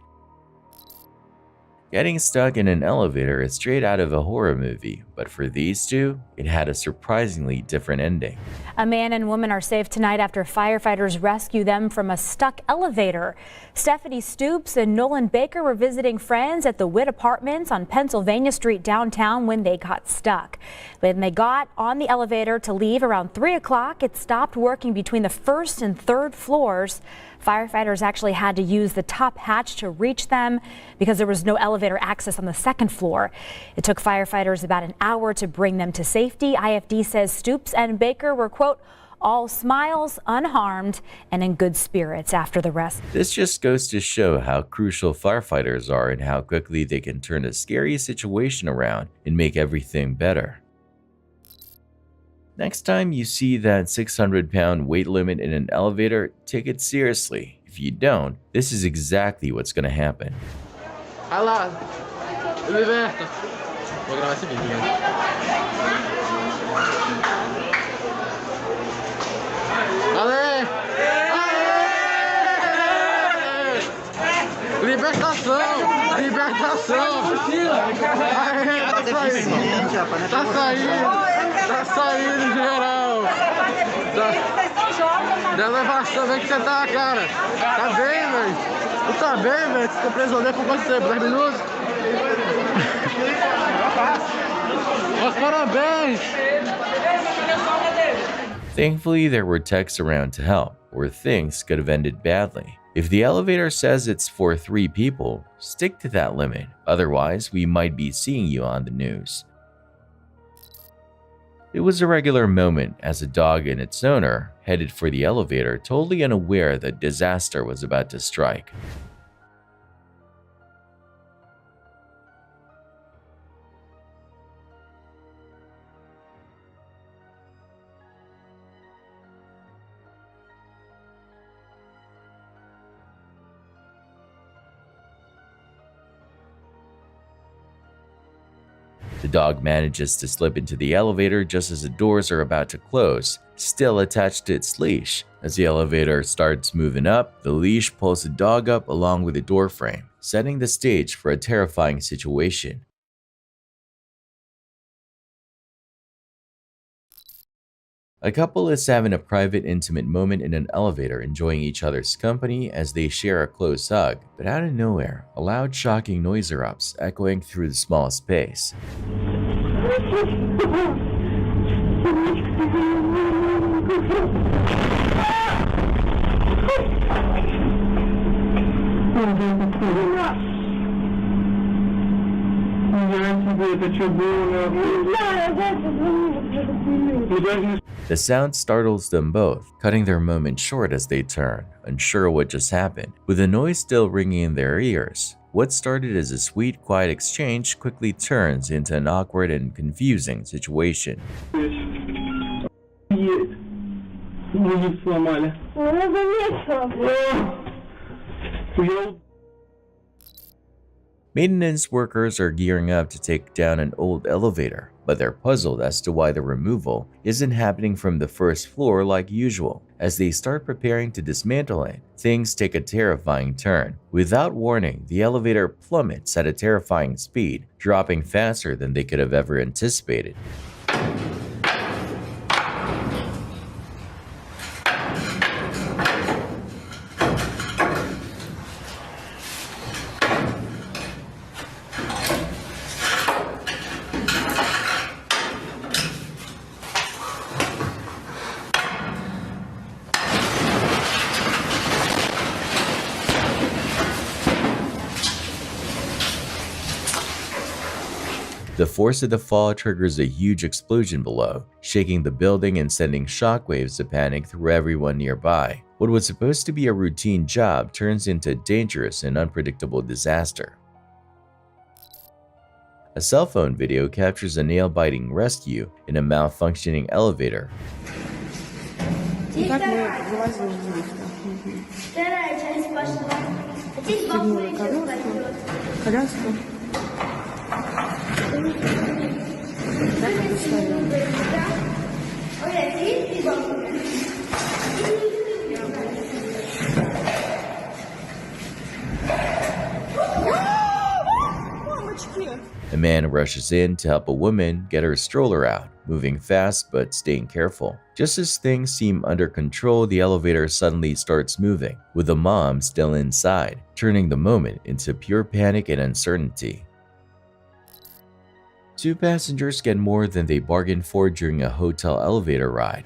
Getting stuck in an elevator is straight out of a horror movie, but for these two, it had a surprisingly different ending. A man and woman are safe tonight after firefighters rescue them from a stuck elevator. Stephanie Stoops and Nolan Baker were visiting friends at the Witt Apartments on Pennsylvania Street downtown when they got stuck. When they got on the elevator to leave around 3 o'clock, it stopped working between the first and third floors. Firefighters actually had to use the top hatch to reach them because there was no elevator access on the second floor. It took firefighters about an hour to bring them to safety. IFD says Stoops and Baker were, quote, all smiles, unharmed, and in good spirits after the rescue. This just goes to show how crucial firefighters are and how quickly they can turn a scary situation around and make everything better. Next time you see that 600-pound weight limit in an elevator, take it seriously. If you don't, this is exactly what's going to happen. Olha lá, liberta. Vou gravar esse vídeo. Ale! Libertação! Libertação! Aê, tá saindo! Tá saindo! Tá saindo, geral! Da elevação, vem que você tá, cara! Tá bem, velho! Tu tá bem, velho? Você tá preso ali com você, 10 minutos? Mas parabéns! Thankfully, there were techs around to help, or things could have ended badly. If the elevator says it's for 3 people, stick to that limit. Otherwise, we might be seeing you on the news. It was a regular moment as a dog and its owner headed for the elevator, totally unaware that disaster was about to strike. The dog manages to slip into the elevator just as the doors are about to close, still attached to its leash. As the elevator starts moving up, the leash pulls the dog up along with the door frame, setting the stage for a terrifying situation. A couple is having a private, intimate moment in an elevator, enjoying each other's company as they share a close hug. But out of nowhere, a loud, shocking noise erupts, echoing through the small space. The sound startles them both, cutting their moment short as they turn, unsure what just happened. With the noise still ringing in their ears, what started as a sweet, quiet exchange quickly turns into an awkward and confusing situation. Maintenance workers are gearing up to take down an old elevator, but they're puzzled as to why the removal isn't happening from the first floor like usual. As they start preparing to dismantle it, things take a terrifying turn. Without warning, the elevator plummets at a terrifying speed, dropping faster than they could have ever anticipated. The force of the fall triggers a huge explosion below, shaking the building and sending shockwaves of panic through everyone nearby. What was supposed to be a routine job turns into a dangerous and unpredictable disaster. A cell phone video captures a nail-biting rescue in a malfunctioning elevator. A man rushes in to help a woman get her stroller out, moving fast but staying careful. Just as things seem under control, the elevator suddenly starts moving, with the mom still inside, turning the moment into pure panic and uncertainty. 2 passengers get more than they bargained for during a hotel elevator ride.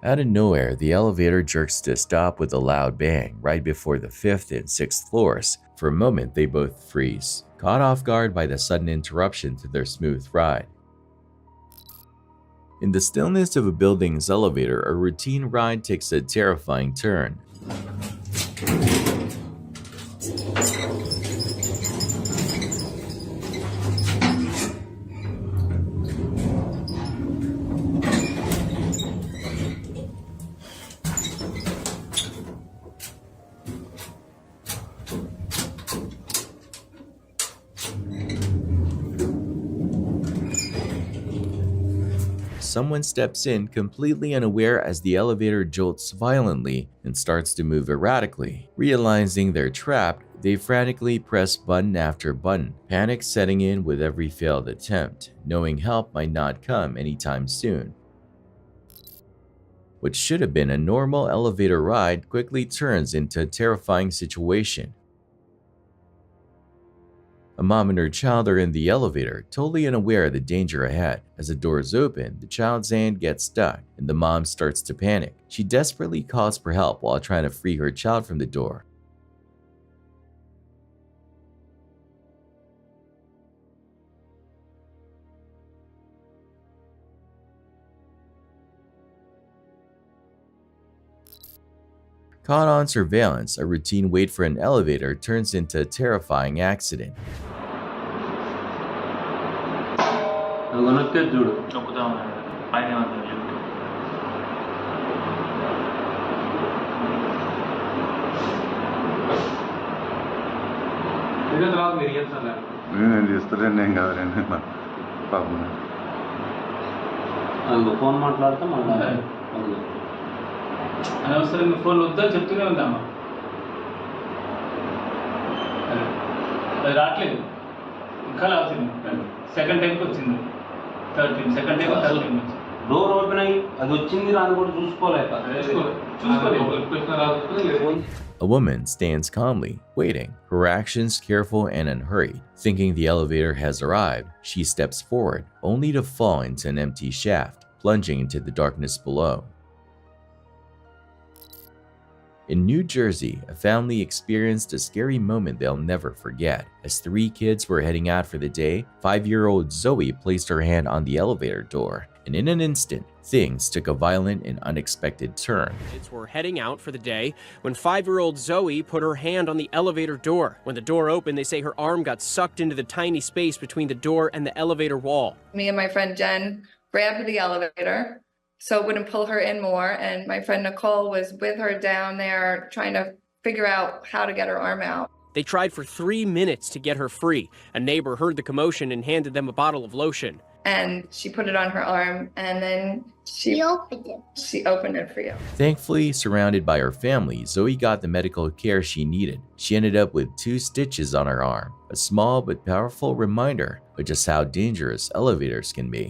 Out of nowhere, the elevator jerks to a stop with a loud bang right before the 5th and 6th floors. For a moment, they both freeze, caught off guard by the sudden interruption to their smooth ride. In the stillness of a building's elevator, a routine ride takes a terrifying turn. Someone steps in completely unaware as the elevator jolts violently and starts to move erratically. Realizing they're trapped, they frantically press button after button, panic setting in with every failed attempt, knowing help might not come anytime soon. What should have been a normal elevator ride quickly turns into a terrifying situation. A mom and her child are in the elevator, totally unaware of the danger ahead. As the doors open, the child's hand gets stuck, and the mom starts to panic. She desperately calls for help while trying to free her child from the door. Caught on surveillance, a routine wait for an elevator turns into a terrifying accident. అనవసరంగా phone వద్దని చెప్తూనే ఉందామా అది రావట్లేదు ఇంకా రావుతుంది second టైంకి వచ్చింది third time second time third time వచ్చింది డోర్ ఓపెన్ అయ్యి అది వచ్చింది రాని కూడా చూసుకోలేక A woman stands calmly, waiting, her actions careful and unhurried. Thinking the elevator has arrived, she steps forward, only to fall into an empty shaft, plunging into the darkness below. In New Jersey, a family experienced a scary moment they'll never forget. As 3 kids were heading out for the day, 5-year-old Zoe placed her hand on the elevator door, and in an instant, things took a violent and unexpected turn. Kids were heading out for the day when 5-year-old Zoe put her hand on the elevator door. When the door opened, they say her arm got sucked into the tiny space between the door and the elevator wall. Me and my friend Jen grabbed the elevator so it wouldn't pull her in more, and my friend Nicole was with her down there trying to figure out how to get her arm out. They tried for 3 minutes to get her free. A neighbor heard the commotion and handed them a bottle of lotion. And she put it on her arm, and then she opened it for you. Thankfully, surrounded by her family, Zoe got the medical care she needed. She ended up with 2 stitches on her arm, a small but powerful reminder of just how dangerous elevators can be.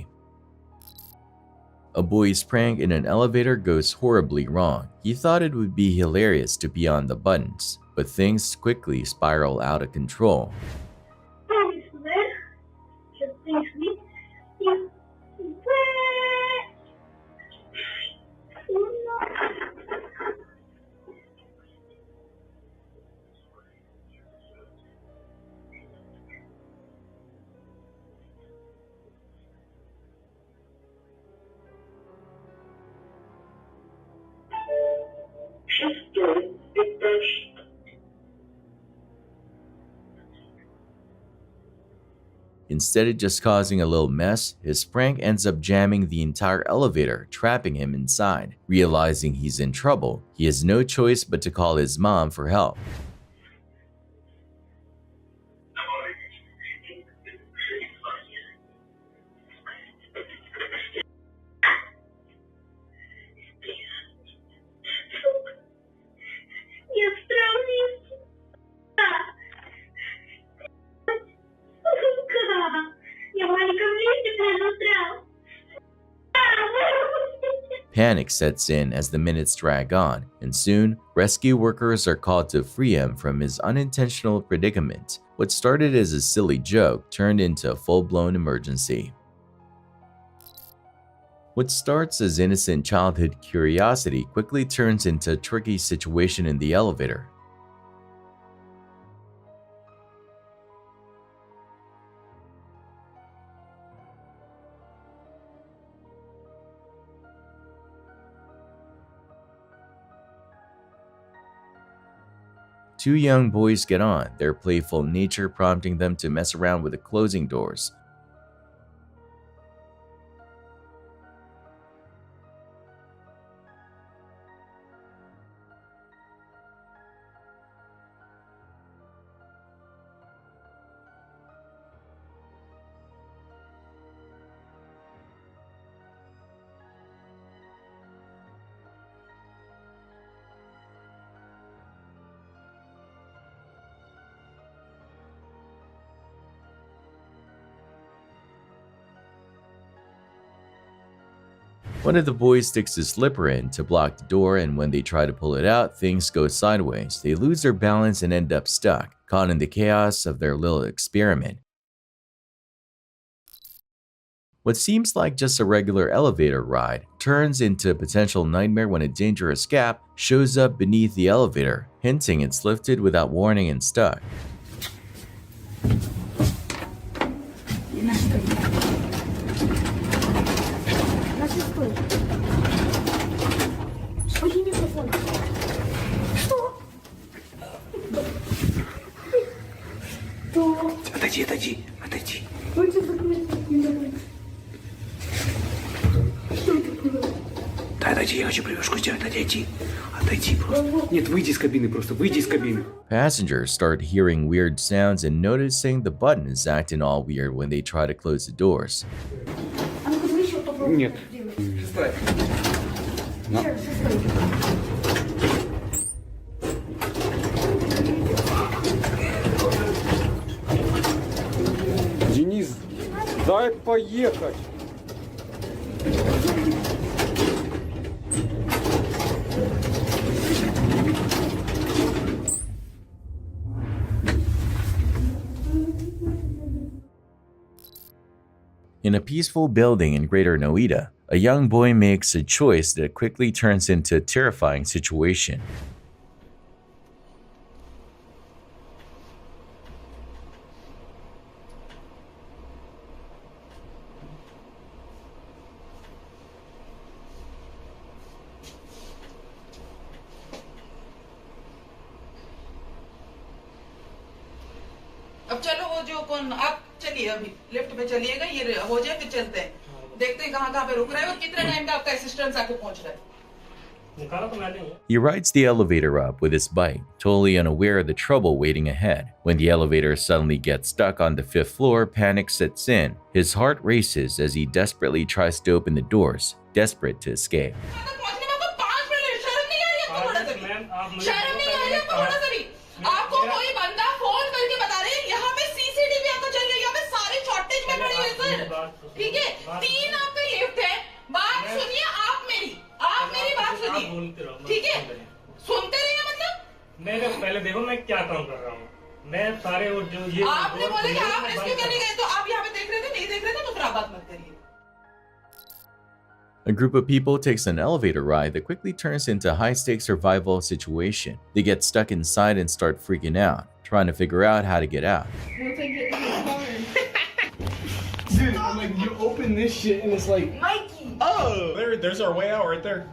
A boy's prank in an elevator goes horribly wrong. He thought it would be hilarious to be on the buttons, but things quickly spiral out of control. Instead of just causing a little mess, his prank ends up jamming the entire elevator, trapping him inside. Realizing he's in trouble, he has no choice but to call his mom for help. Panic sets in as the minutes drag on, and soon, rescue workers are called to free him from his unintentional predicament. What started as a silly joke turned into a full-blown emergency. What starts as innocent childhood curiosity quickly turns into a tricky situation in the elevator. Two young boys get on, their playful nature prompting them to mess around with the closing doors. One of the boys sticks his slipper in to block the door, and when they try to pull it out, things go sideways. They lose their balance and end up stuck, caught in the chaos of their little experiment. What seems like just a regular elevator ride turns into a potential nightmare when a dangerous gap shows up beneath the elevator, hinting it's lifted without warning and stuck. Отойди. Да, отойди, я хочу привязку сделать, отойди. Отойди просто. Нет, выйди из кабины просто, выйди из кабины. Passengers start hearing weird sounds and noticing the button is acting all weird when they try to close the doors. Нет. Денис, дай поехать. In a peaceful building in Greater Noida, a young boy makes a choice that quickly turns into a terrifying situation. अब चलो वो जो कौन आप चलिए अभी lift में चलिएगा ये हो जाए फिर चलते हैं देखते हैं कहाँ पे रुक रहा है और कितने टाइम का आपका असिस्टेंस आके पहुंच रहा है. He rides the elevator up with his bike, totally unaware of the trouble waiting ahead. When the elevator suddenly gets stuck on the 5th floor, panic sets in. His heart races as he desperately tries to open the doors, desperate to escape. आपको कोई बंदा phone करके बता रहे हैं यहाँ पे CCTV आपको चल रही है यहाँ पे सारे शॉर्टेज में खड़ी हुई सर ठीक है 3 आपके लिफ्ट है बात सुनिए आप मेरी बात सुनिए ठीक है सुनते रहिए मतलब मैं पहले देखो मैं क्या काम कर रहा हूँ मैं सारे और जो ये आपने बोला कि आप रेस्क्यू करने गए तो आप यहाँ पे देख रहे थे नहीं देख रहे थे तो फिर आप बात मत करिए. A group of people takes an elevator ride that quickly turns into a high-stakes survival situation. They get stuck inside and start freaking out, trying to figure out how to get out. Dude, like you open this shit and it's like Mikey. Oh, there's our way out right there.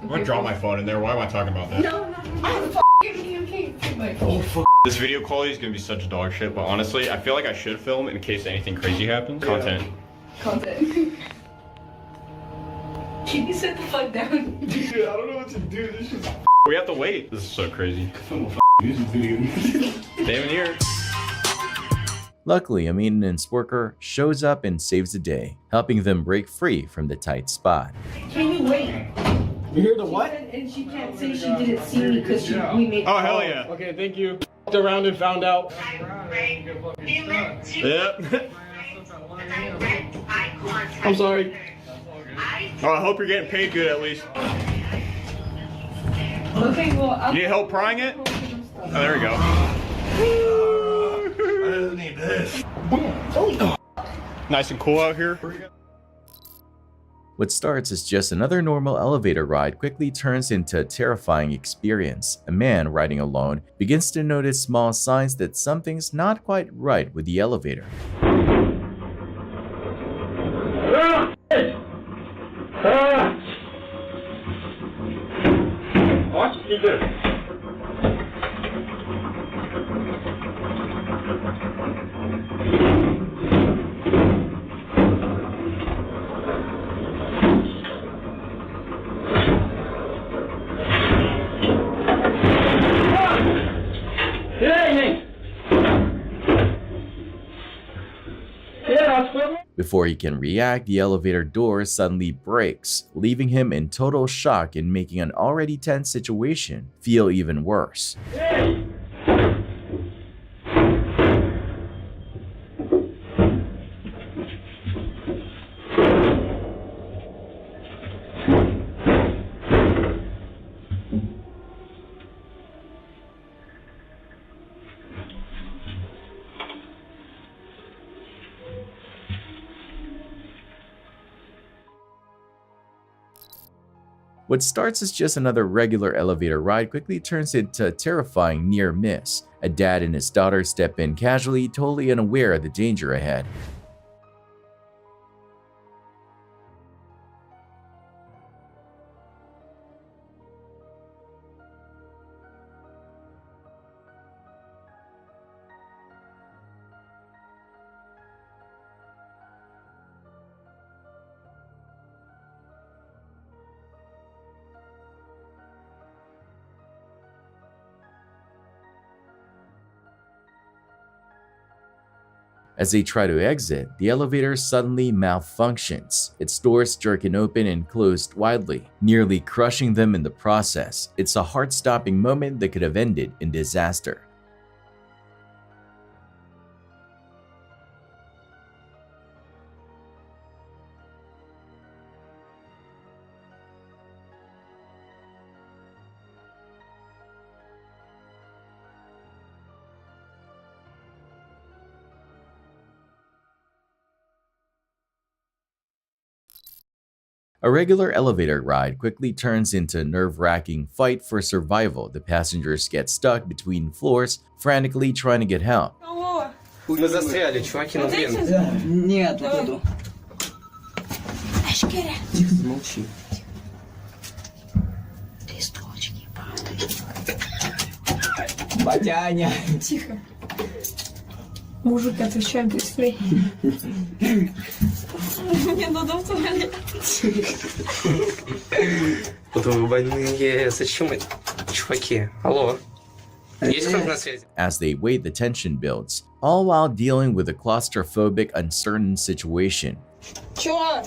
I'm gonna drop my phone in there. Why am I talking about that? No. I'm f***ing you. Okay. oh fuck. This video quality is gonna be such dog shit, but honestly, I feel like I should film in case anything crazy happens. Content. Content. Can you sit the fuck down? Dude, I don't know what to do. This is. We have to wait. This is so crazy. Damn near. Luckily, a maintenance worker shows up and saves the day, helping them break free from the tight spot. Can you wait? You hear the what? And she can't say she didn't see me because we made. Oh, hell yeah. Okay, thank you. Looked around and found out. Yep. I'm sorry. Oh, I hope you're getting paid good at least. Okay, well, You need help prying it? Oh, there we go. I don't need this. Nice and cool out here. What starts as just another normal elevator ride quickly turns into a terrifying experience. A man riding alone begins to notice small signs that something's not quite right with the elevator. Before he can react, the elevator door suddenly breaks, leaving him in total shock and making an already tense situation feel even worse. What starts as just another regular elevator ride quickly turns into a terrifying near miss. A dad and his daughter step in casually, totally unaware of the danger ahead. As they try to exit, the elevator suddenly malfunctions, its doors jerking open and closed widely, nearly crushing them in the process. It's a heart-stopping moment that could have ended in disaster. A regular elevator ride quickly turns into a nerve-wracking fight for survival. The passengers get stuck between floors, frantically trying to get help. Мы застряли, чуваки, ну блин. Нет, вот эту. Тихо, замолчи. Листочки. Батяня. Тихо. Мужик, отвечай быстрее. Мне надо в туалет. Вот вы больные. Зачем это? Чуваки, алло. Есть кто-то на связи? As they wait, the tension builds, all while dealing with a claustrophobic, uncertain situation. Чё?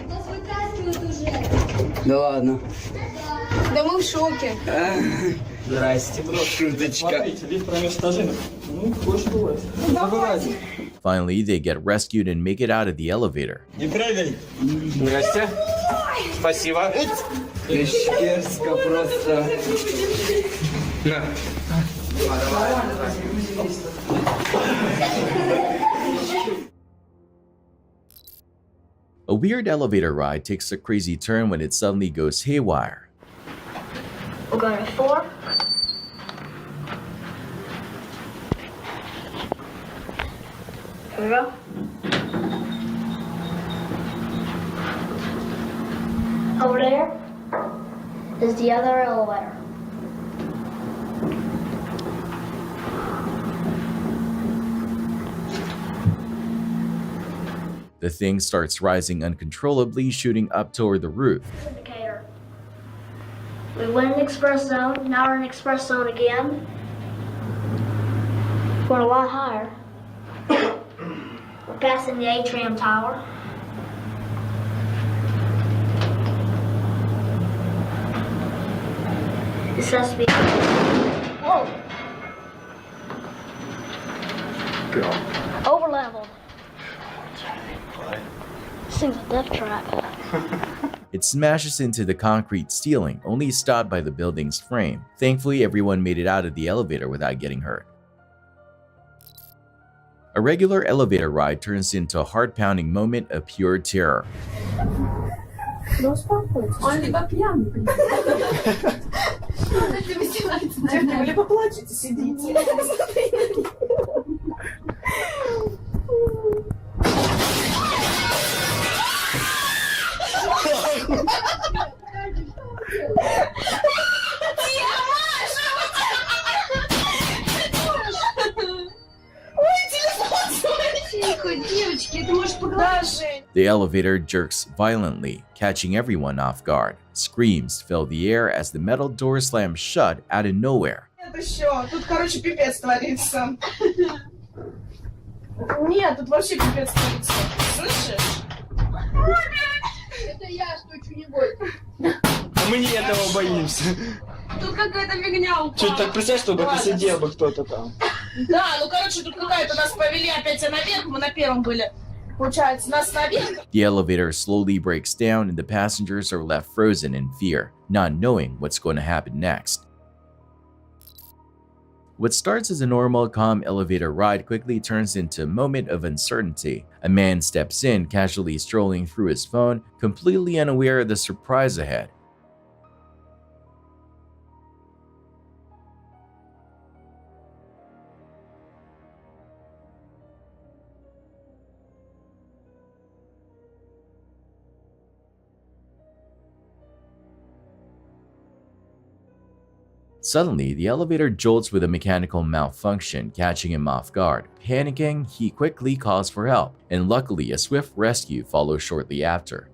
Нас вытаскивают уже. Да ладно. Да мы в шоке. Здрасте, шуточка. Смотрите, лифт промеж этажей. Ну, хочешь бывать. Забывайте. Finally, they get rescued and make it out of the elevator. Не прыгай. Здрасте. Спасибо. Пешкерска просто. На. A weird elevator ride takes a crazy turn when it suddenly goes haywire. We're going to 4. Here we go. Over there is the other elevator. the thing starts rising uncontrollably, shooting up toward the roof. Indicator. We went in express zone, now we're in express zone again. We're a lot higher. We're passing the atrium tower. This has to be. Whoa! Over leveled. This thing's a death trap. It smashes into the concrete ceiling, only stopped by the building's frame. Thankfully, everyone made it out of the elevator without getting hurt. A regular elevator ride turns into a heart-pounding moment of pure terror. Он либо пьяный. Вы поплачете, сидите. The elevator jerks violently, catching everyone off guard. Screams fill the air as the metal door slams shut out of nowhere. Это что? Тут, короче, пипец творится. Нет, тут вообще пипец творится. Слышишь? Это я, что что-нибудь. А мы не этого боимся. Тут какая-то фигня упала. Чуть так представь, чтобы посидел бы кто-то там. Да, ну короче, тут какая-то нас повели опять наверх, мы на первом были. Получается, нас наверх. The elevator slowly breaks down and the passengers are left frozen in fear, not knowing what's going to happen next. What starts as a normal, calm elevator ride quickly turns into a moment of uncertainty. A man steps in, casually strolling through his phone, completely unaware of the surprise ahead. Suddenly, the elevator jolts with a mechanical malfunction, catching him off guard. Panicking, he quickly calls for help, and luckily a swift rescue follows shortly after.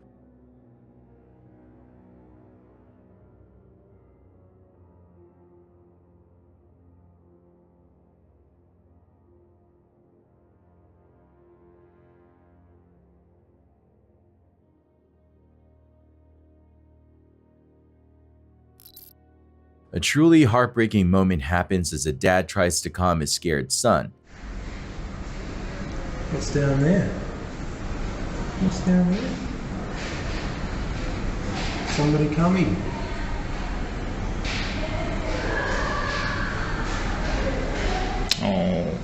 A truly heartbreaking moment happens as a dad tries to calm his scared son. What's down there? What's down there? Somebody coming. Oh.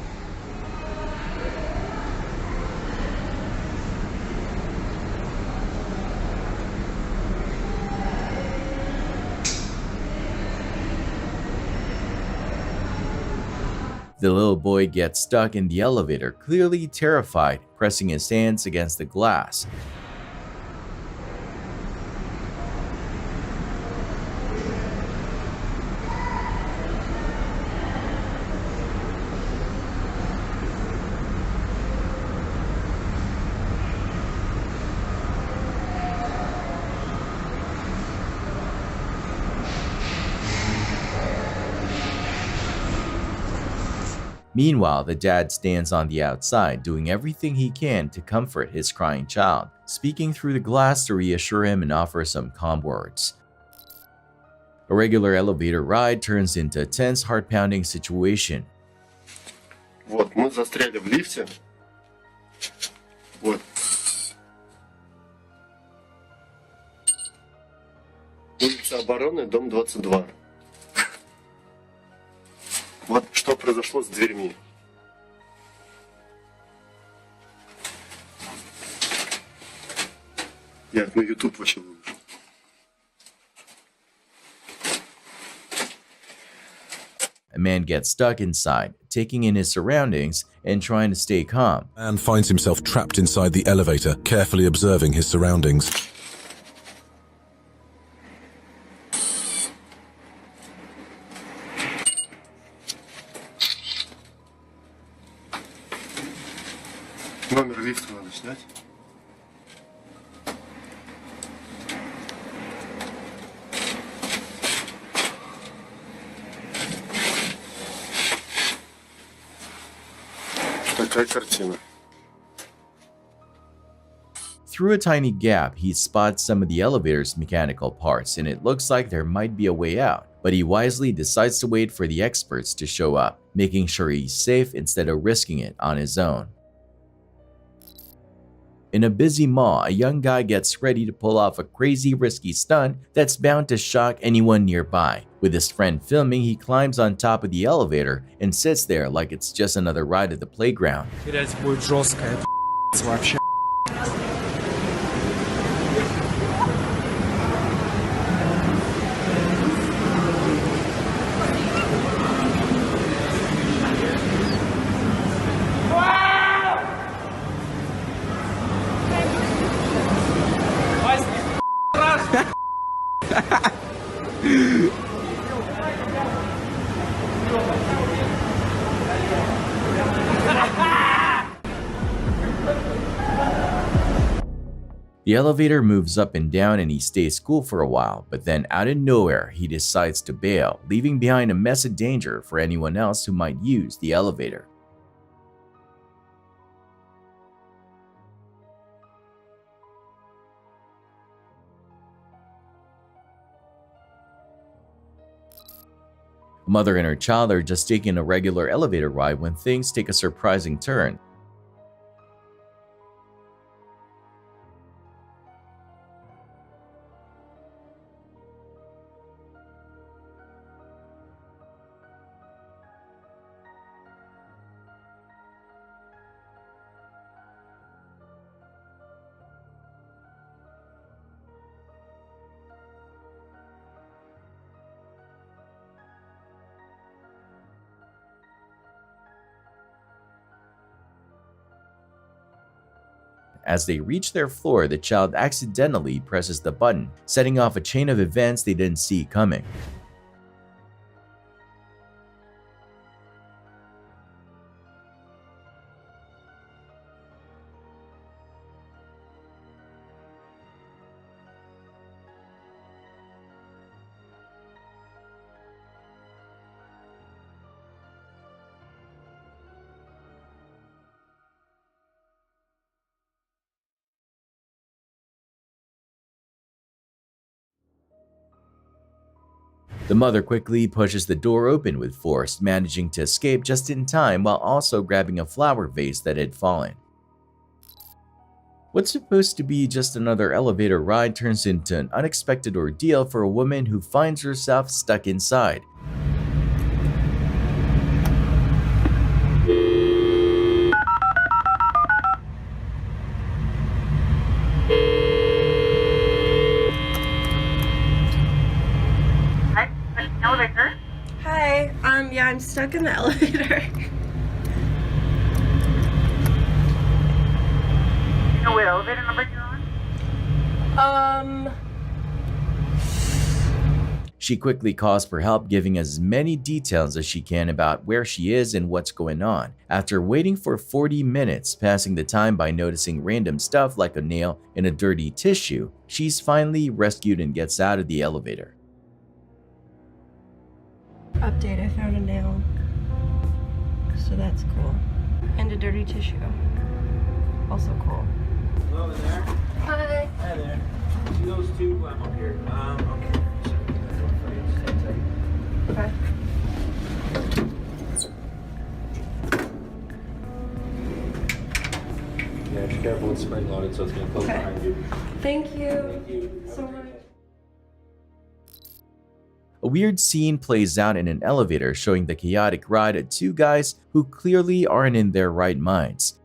The little boy gets stuck in the elevator, clearly terrified, pressing his hands against the glass. Meanwhile, the dad stands on the outside, doing everything he can to comfort his crying child, speaking through the glass to reassure him and offer some calm words. A regular elevator ride turns into a tense, heart-pounding situation. Вот, мы застряли в лифте. Вот. Улица Обороны, дом 22. Вот что произошло с дверьми. Я на YouTube вообще выложу. A man gets stuck inside, taking in his surroundings and trying to stay calm. Man finds himself trapped inside the elevator, carefully observing his surroundings. Номер лифта надо снять. Какая картина. Through a tiny gap, he spots some of the elevator's mechanical parts, and it looks like there might be a way out, but he wisely decides to wait for the experts to show up, making sure he's safe instead of risking it on his own. In a busy mall, a young guy gets ready to pull off a crazy risky stunt that's bound to shock anyone nearby. With his friend filming, he climbs on top of the elevator and sits there like it's just another ride at the playground. Блять, будет жесткая вообще. The elevator moves up and down and he stays cool for a while, but then out of nowhere he decides to bail, leaving behind a mess of danger for anyone else who might use the elevator. A mother and her child are just taking a regular elevator ride when things take a surprising turn. As they reach their floor, the child accidentally presses the button, setting off a chain of events they didn't see coming. The mother quickly pushes the door open with force, managing to escape just in time while also grabbing a flower vase that had fallen. What's supposed to be just another elevator ride turns into an unexpected ordeal for a woman who finds herself stuck inside. Elevator? Hi, yeah, I'm stuck in the elevator. You know what elevator number you're on? She quickly calls for help, giving as many details as she can about where she is and what's going on. After waiting for 40 minutes, passing the time by noticing random stuff like a nail and a dirty tissue, she's finally rescued and gets out of the elevator. Update, I found a nail. So that's cool. And a dirty tissue. Also cool. Hello in there. Hi. Hi there. See those two? I'm up here. Okay. Okay. Yeah, be careful with spring loaded, so it's going to close behind you. Thank you so much. A weird scene plays out in an elevator showing the chaotic ride of two guys who clearly aren't in their right minds.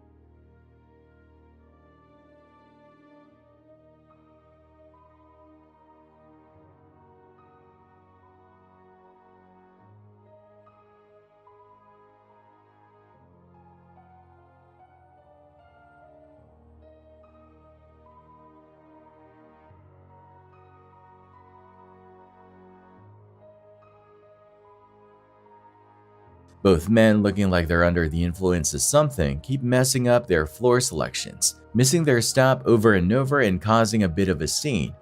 Both men, looking like they're under the influence of something, keep messing up their floor selections, missing their stop over and over and causing a bit of a scene.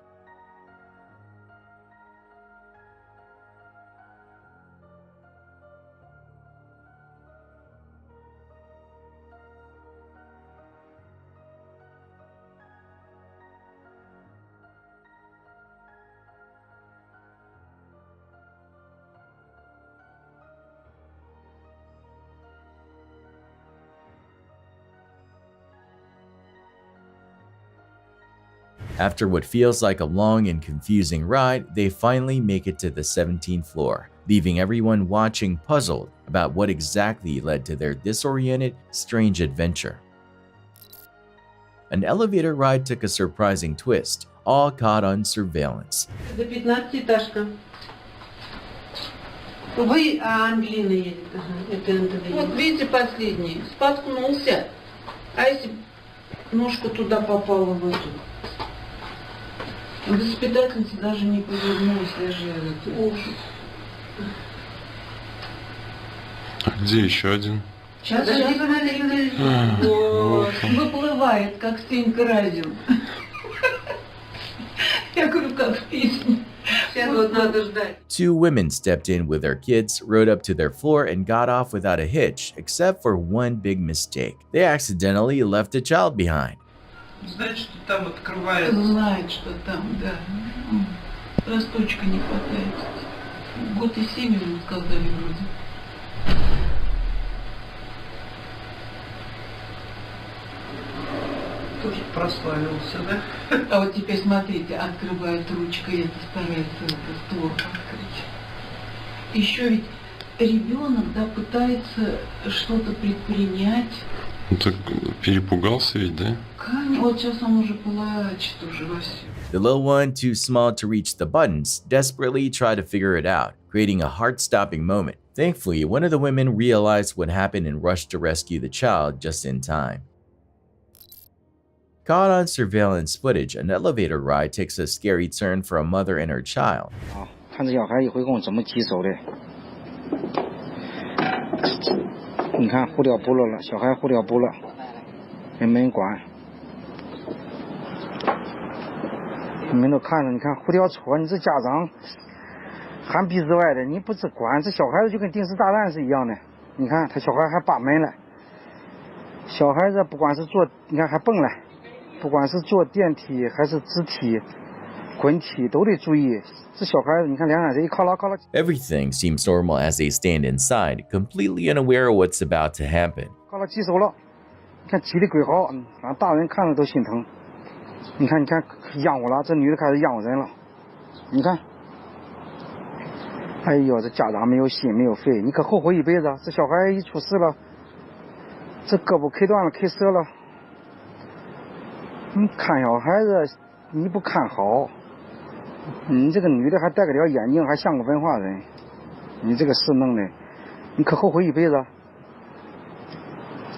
After what feels like a long and confusing ride, they finally make it to the 17th floor, leaving everyone watching puzzled about what exactly led to their disoriented, strange adventure. An elevator ride took a surprising twist, all caught on surveillance. За 15-этажка. Вы, Ангелина едет. Ага, это НТВ. Вот видите, последний. Споткнулся. А если ножка туда попала в эту? Воспитательница даже не повернулась, даже это ужас. А где еще один? Сейчас, вот, выплывает, как Стенька Разин. Я говорю, как в песне. Сейчас вот надо ждать. 2 women stepped in with their kids, rode up to their floor, and got off without a hitch, except for one big mistake. They accidentally left a child behind. Знает, что там открывается. Знает, что там, да. Росточка не хватает. 1 год и 7 ему сказали вроде. Тоже прославился, да? А вот теперь смотрите, открывает ручкой, это старается этот створ открыть. Еще ведь ребенок, да, пытается что-то предпринять. Ну так перепугался ведь, да? Вот сейчас он уже плачет уже вовсю. The little one, too small to reach the buttons, desperately tried to figure it out, creating a heart-stopping moment. Thankfully, one of the women realized what happened and rushed to rescue the child just in time. Caught on surveillance footage, an elevator ride takes a scary turn for a mother and her child. 看这小孩一回跟我怎么棘手的，你看护掉不了了，小孩护掉不了，也没人管，你们都看着，你看护掉错，你这家长含鼻子外的，你不是管这小孩子就跟定时炸弹是一样的，你看他小孩还扒门了，小孩子不管是坐，你看还蹦了。 不管是坐电梯还是直梯、滚梯，都得注意。这小孩子，你看两眼这一靠拉靠拉。Everything seems normal as they stand inside, completely unaware of what's about to happen. 靠拉棘手了，你看挤得鬼好，让大人看着都心疼。你看，央我了，这女的开始央我人了。你看，哎呦，这家长没有心没有肺，你可后悔一辈子。这小孩一出事了，这胳膊磕断了，磕折了。 你看小孩子，你不看好，你这个女的还戴个条眼镜，还像个文化人，你这个事弄的，你可后悔一辈子。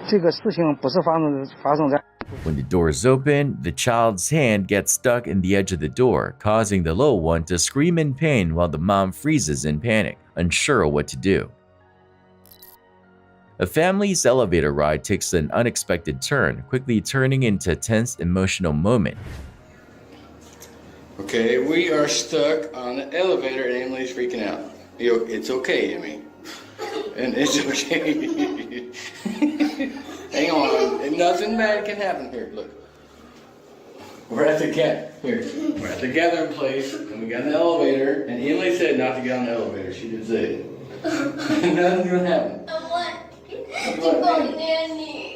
这个事情不是发生在。 When the doors open, the child's hand gets stuck in the edge of the door, causing the little one to scream in pain while the mom freezes in panic, unsure of what to do. A family's elevator ride takes an unexpected turn, quickly turning into a tense emotional moment. Okay, we are stuck on the elevator and Emily's freaking out. It's okay, Emmy. And it's okay. Hang on, nothing bad can happen here. Look. We're at the gathering place, and we got in the elevator, and Emily said not to get on the elevator. She did say it. Nothing's gonna happen.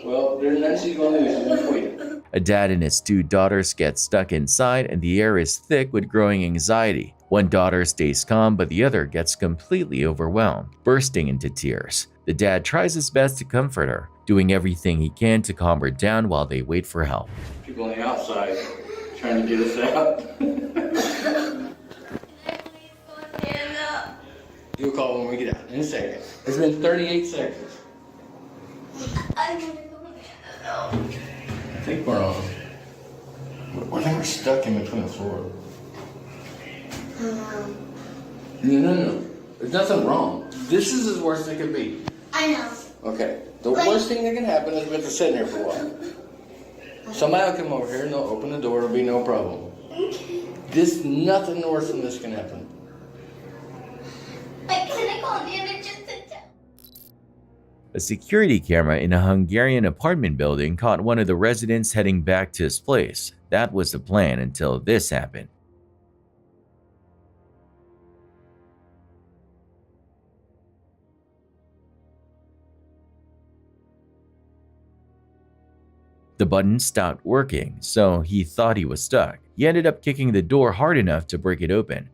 Well, there's nothing she's gonna do. She's just waiting. A dad and his 2 daughters get stuck inside, and the air is thick with growing anxiety. One daughter stays calm, but the other gets completely overwhelmed, bursting into tears. The dad tries his best to comfort her, doing everything he can to calm her down while they wait for help. People on the outside trying to get us out. You'll call when we get out in a second. It's been 38 seconds. I think we're on. I think we're stuck in between the floor. No. There's nothing wrong. This is as worst it could be. I know. Okay. The worst thing that can happen is we have to sit in here for a while. Somebody will come over here and they'll open the door. It'll be no problem. Okay. Nothing worse than this can happen. A security camera in a Hungarian apartment building caught one of the residents heading back to his place. That was the plan until this happened. The button stopped working, so he thought he was stuck. He ended up kicking the door hard enough to break it open.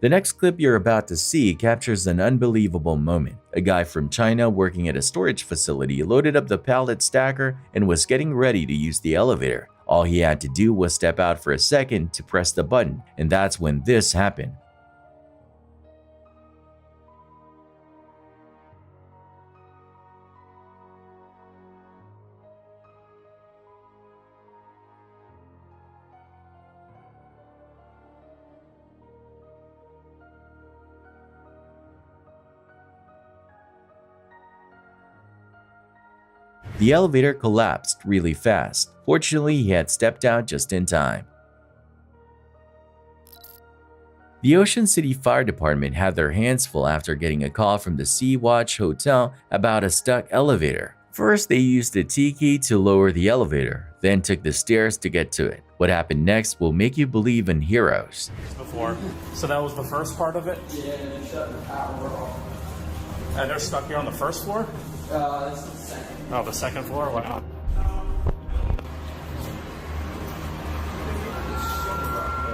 The next clip you're about to see captures an unbelievable moment. A guy from China working at a storage facility loaded up the pallet stacker and was getting ready to use the elevator. All he had to do was step out for a second to press the button, and that's when this happened. The elevator collapsed really fast. Fortunately, he had stepped out just in time. The Ocean City Fire Department had their hands full after getting a call from the Sea-Watch Hotel about a stuck elevator. First, they used a T-key to lower the elevator, then took the stairs to get to it. What happened next will make you believe in heroes. Before, so that was the first part of it? Yeah, and then shut the power off. And they're stuck here on the first floor? This is the second. Oh, the second floor? Wow.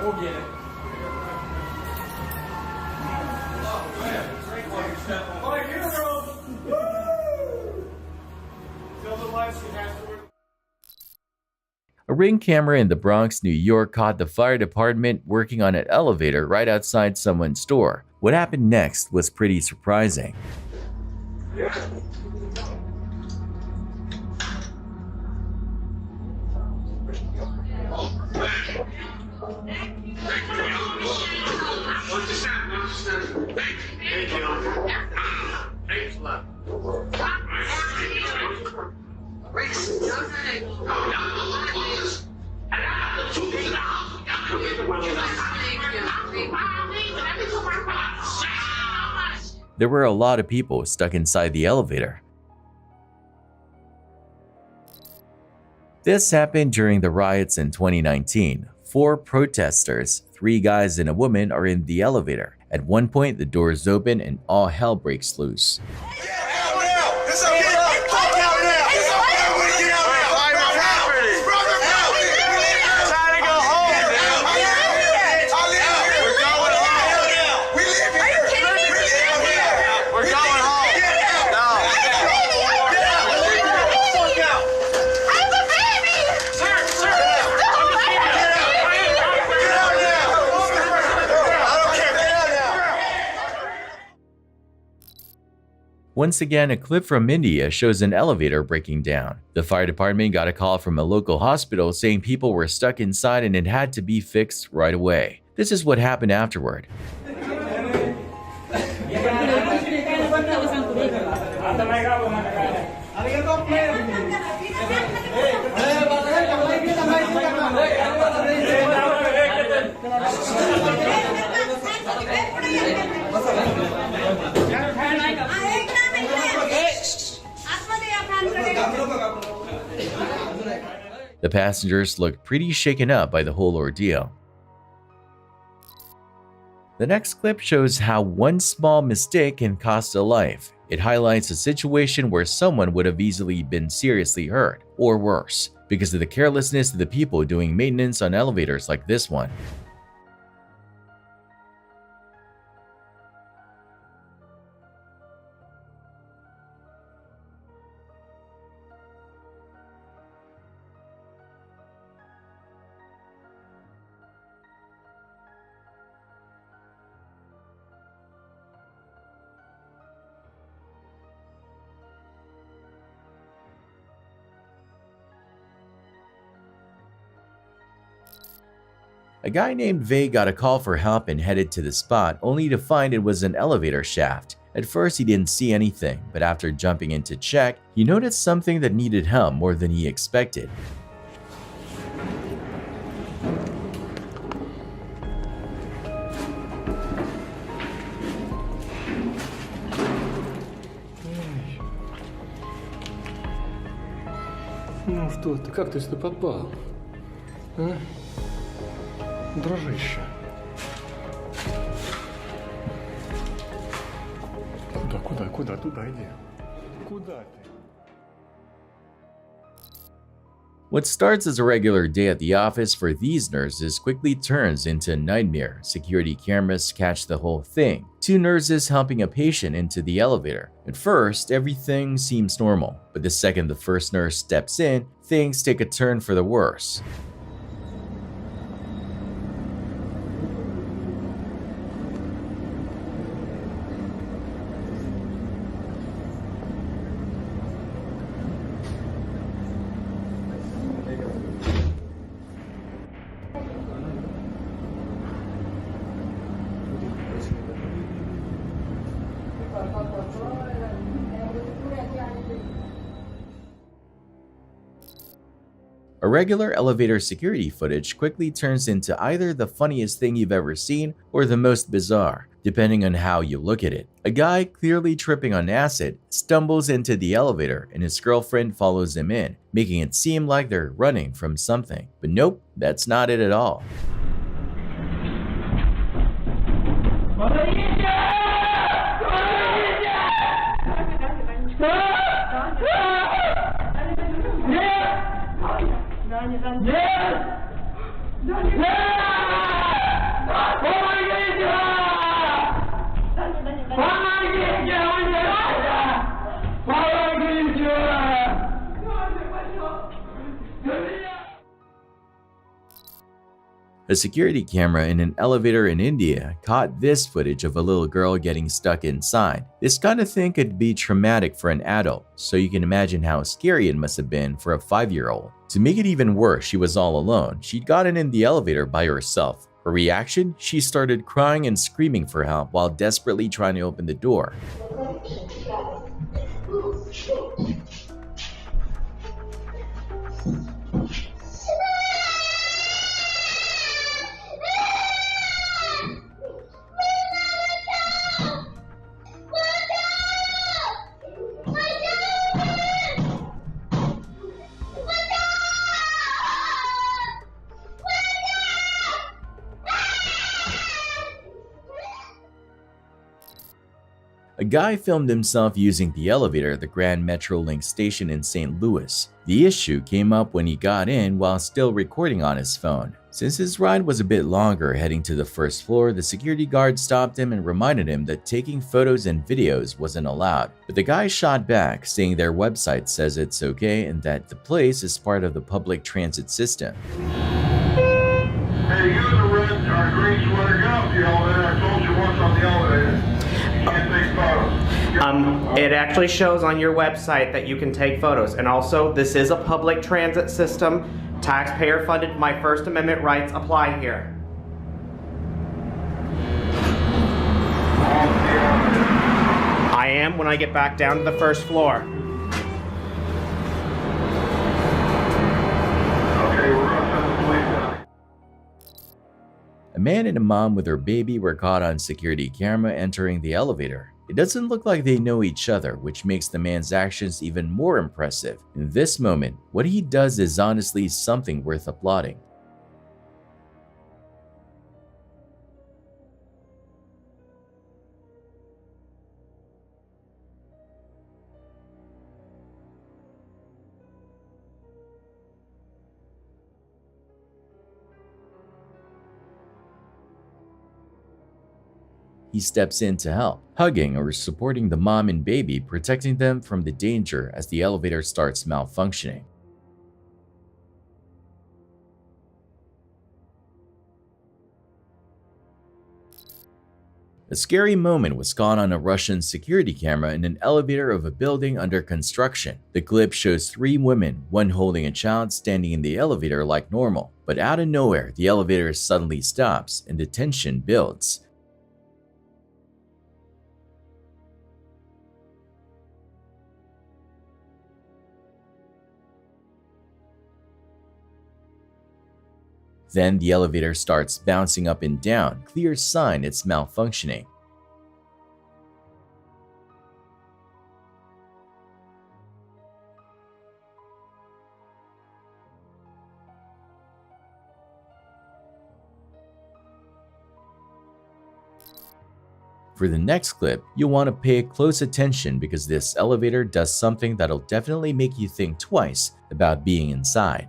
We'll get it. A Ring camera in the Bronx, New York caught the fire department working on an elevator right outside someone's door. What happened next was pretty surprising. There were a lot of people stuck inside the elevator. This happened during the riots in 2019. 4 protesters, 3 guys and a woman, are in the elevator. At one point, the doors open and all hell breaks loose. Once again, a clip from India shows an elevator breaking down. The fire department got a call from a local hospital saying people were stuck inside and it had to be fixed right away. This is what happened afterward. The passengers looked pretty shaken up by the whole ordeal. The next clip shows how one small mistake can cost a life. It highlights a situation where someone would have easily been seriously hurt, or worse, because of the carelessness of the people doing maintenance on elevators like this one. A guy named Vay got a call for help and headed to the spot, only to find it was an elevator shaft. At first he didn't see anything, but after jumping in to check, he noticed something that needed help more than he expected. Ну что ты, как ты сюда попал? А? Дружище. Туда иди. Куда ты? What starts as a regular day at the office for these nurses quickly turns into a nightmare. Security cameras catch the whole thing. Two nurses helping a patient into the elevator. At first, everything seems normal, but the second the first nurse steps in, things take a turn for the worse. Irregular elevator security footage quickly turns into either the funniest thing you've ever seen or the most bizarre, depending on how you look at it. A guy clearly tripping on acid stumbles into the elevator and his girlfriend follows him in, making it seem like they're running from something. But nope, that's not it at all. A security camera in an elevator in India caught this footage of a little girl getting stuck inside. This kind of thing could be traumatic for an adult, so you can imagine how scary it must have been for a 5-year-old. To make it even worse, she was all alone. She'd gotten in the elevator by herself. Her reaction? She started crying and screaming for help while desperately trying to open the door. A guy filmed himself using the elevator at the Grand Metrolink station in St. Louis. The issue came up when he got in while still recording on his phone. Since his ride was a bit longer heading to the first floor, the security guard stopped him and reminded him that taking photos and videos wasn't allowed. But the guy shot back, saying their website says it's okay and that the place is part of the public transit system. Hey, you in the red or green sweater, get off the elevator. I told you once on the elevator. You can't take photos. It actually shows on your website that you can take photos. And also, this is a public transit system. Taxpayer funded. My First Amendment rights apply here. I am when I get back down to the first floor. Okay, we're going to send the police down. A man and a mom with her baby were caught on security camera entering the elevator. It doesn't look like they know each other, which makes the man's actions even more impressive. In this moment, what he does is honestly something worth applauding. He steps in to help, hugging or supporting the mom and baby, protecting them from the danger as the elevator starts malfunctioning. A scary moment was caught on a Russian security camera in an elevator of a building under construction. The clip shows 3 women, one holding a child, standing in the elevator like normal. But out of nowhere, the elevator suddenly stops and the tension builds. Then the elevator starts bouncing up and down, clear sign it's malfunctioning. For the next clip, you'll want to pay close attention because this elevator does something that'll definitely make you think twice about being inside.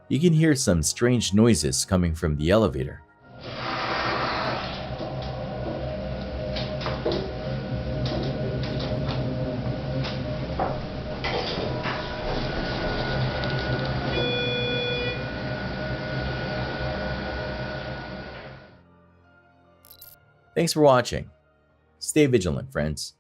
You can hear some strange noises coming from the elevator. Thanks for watching. Stay vigilant, friends.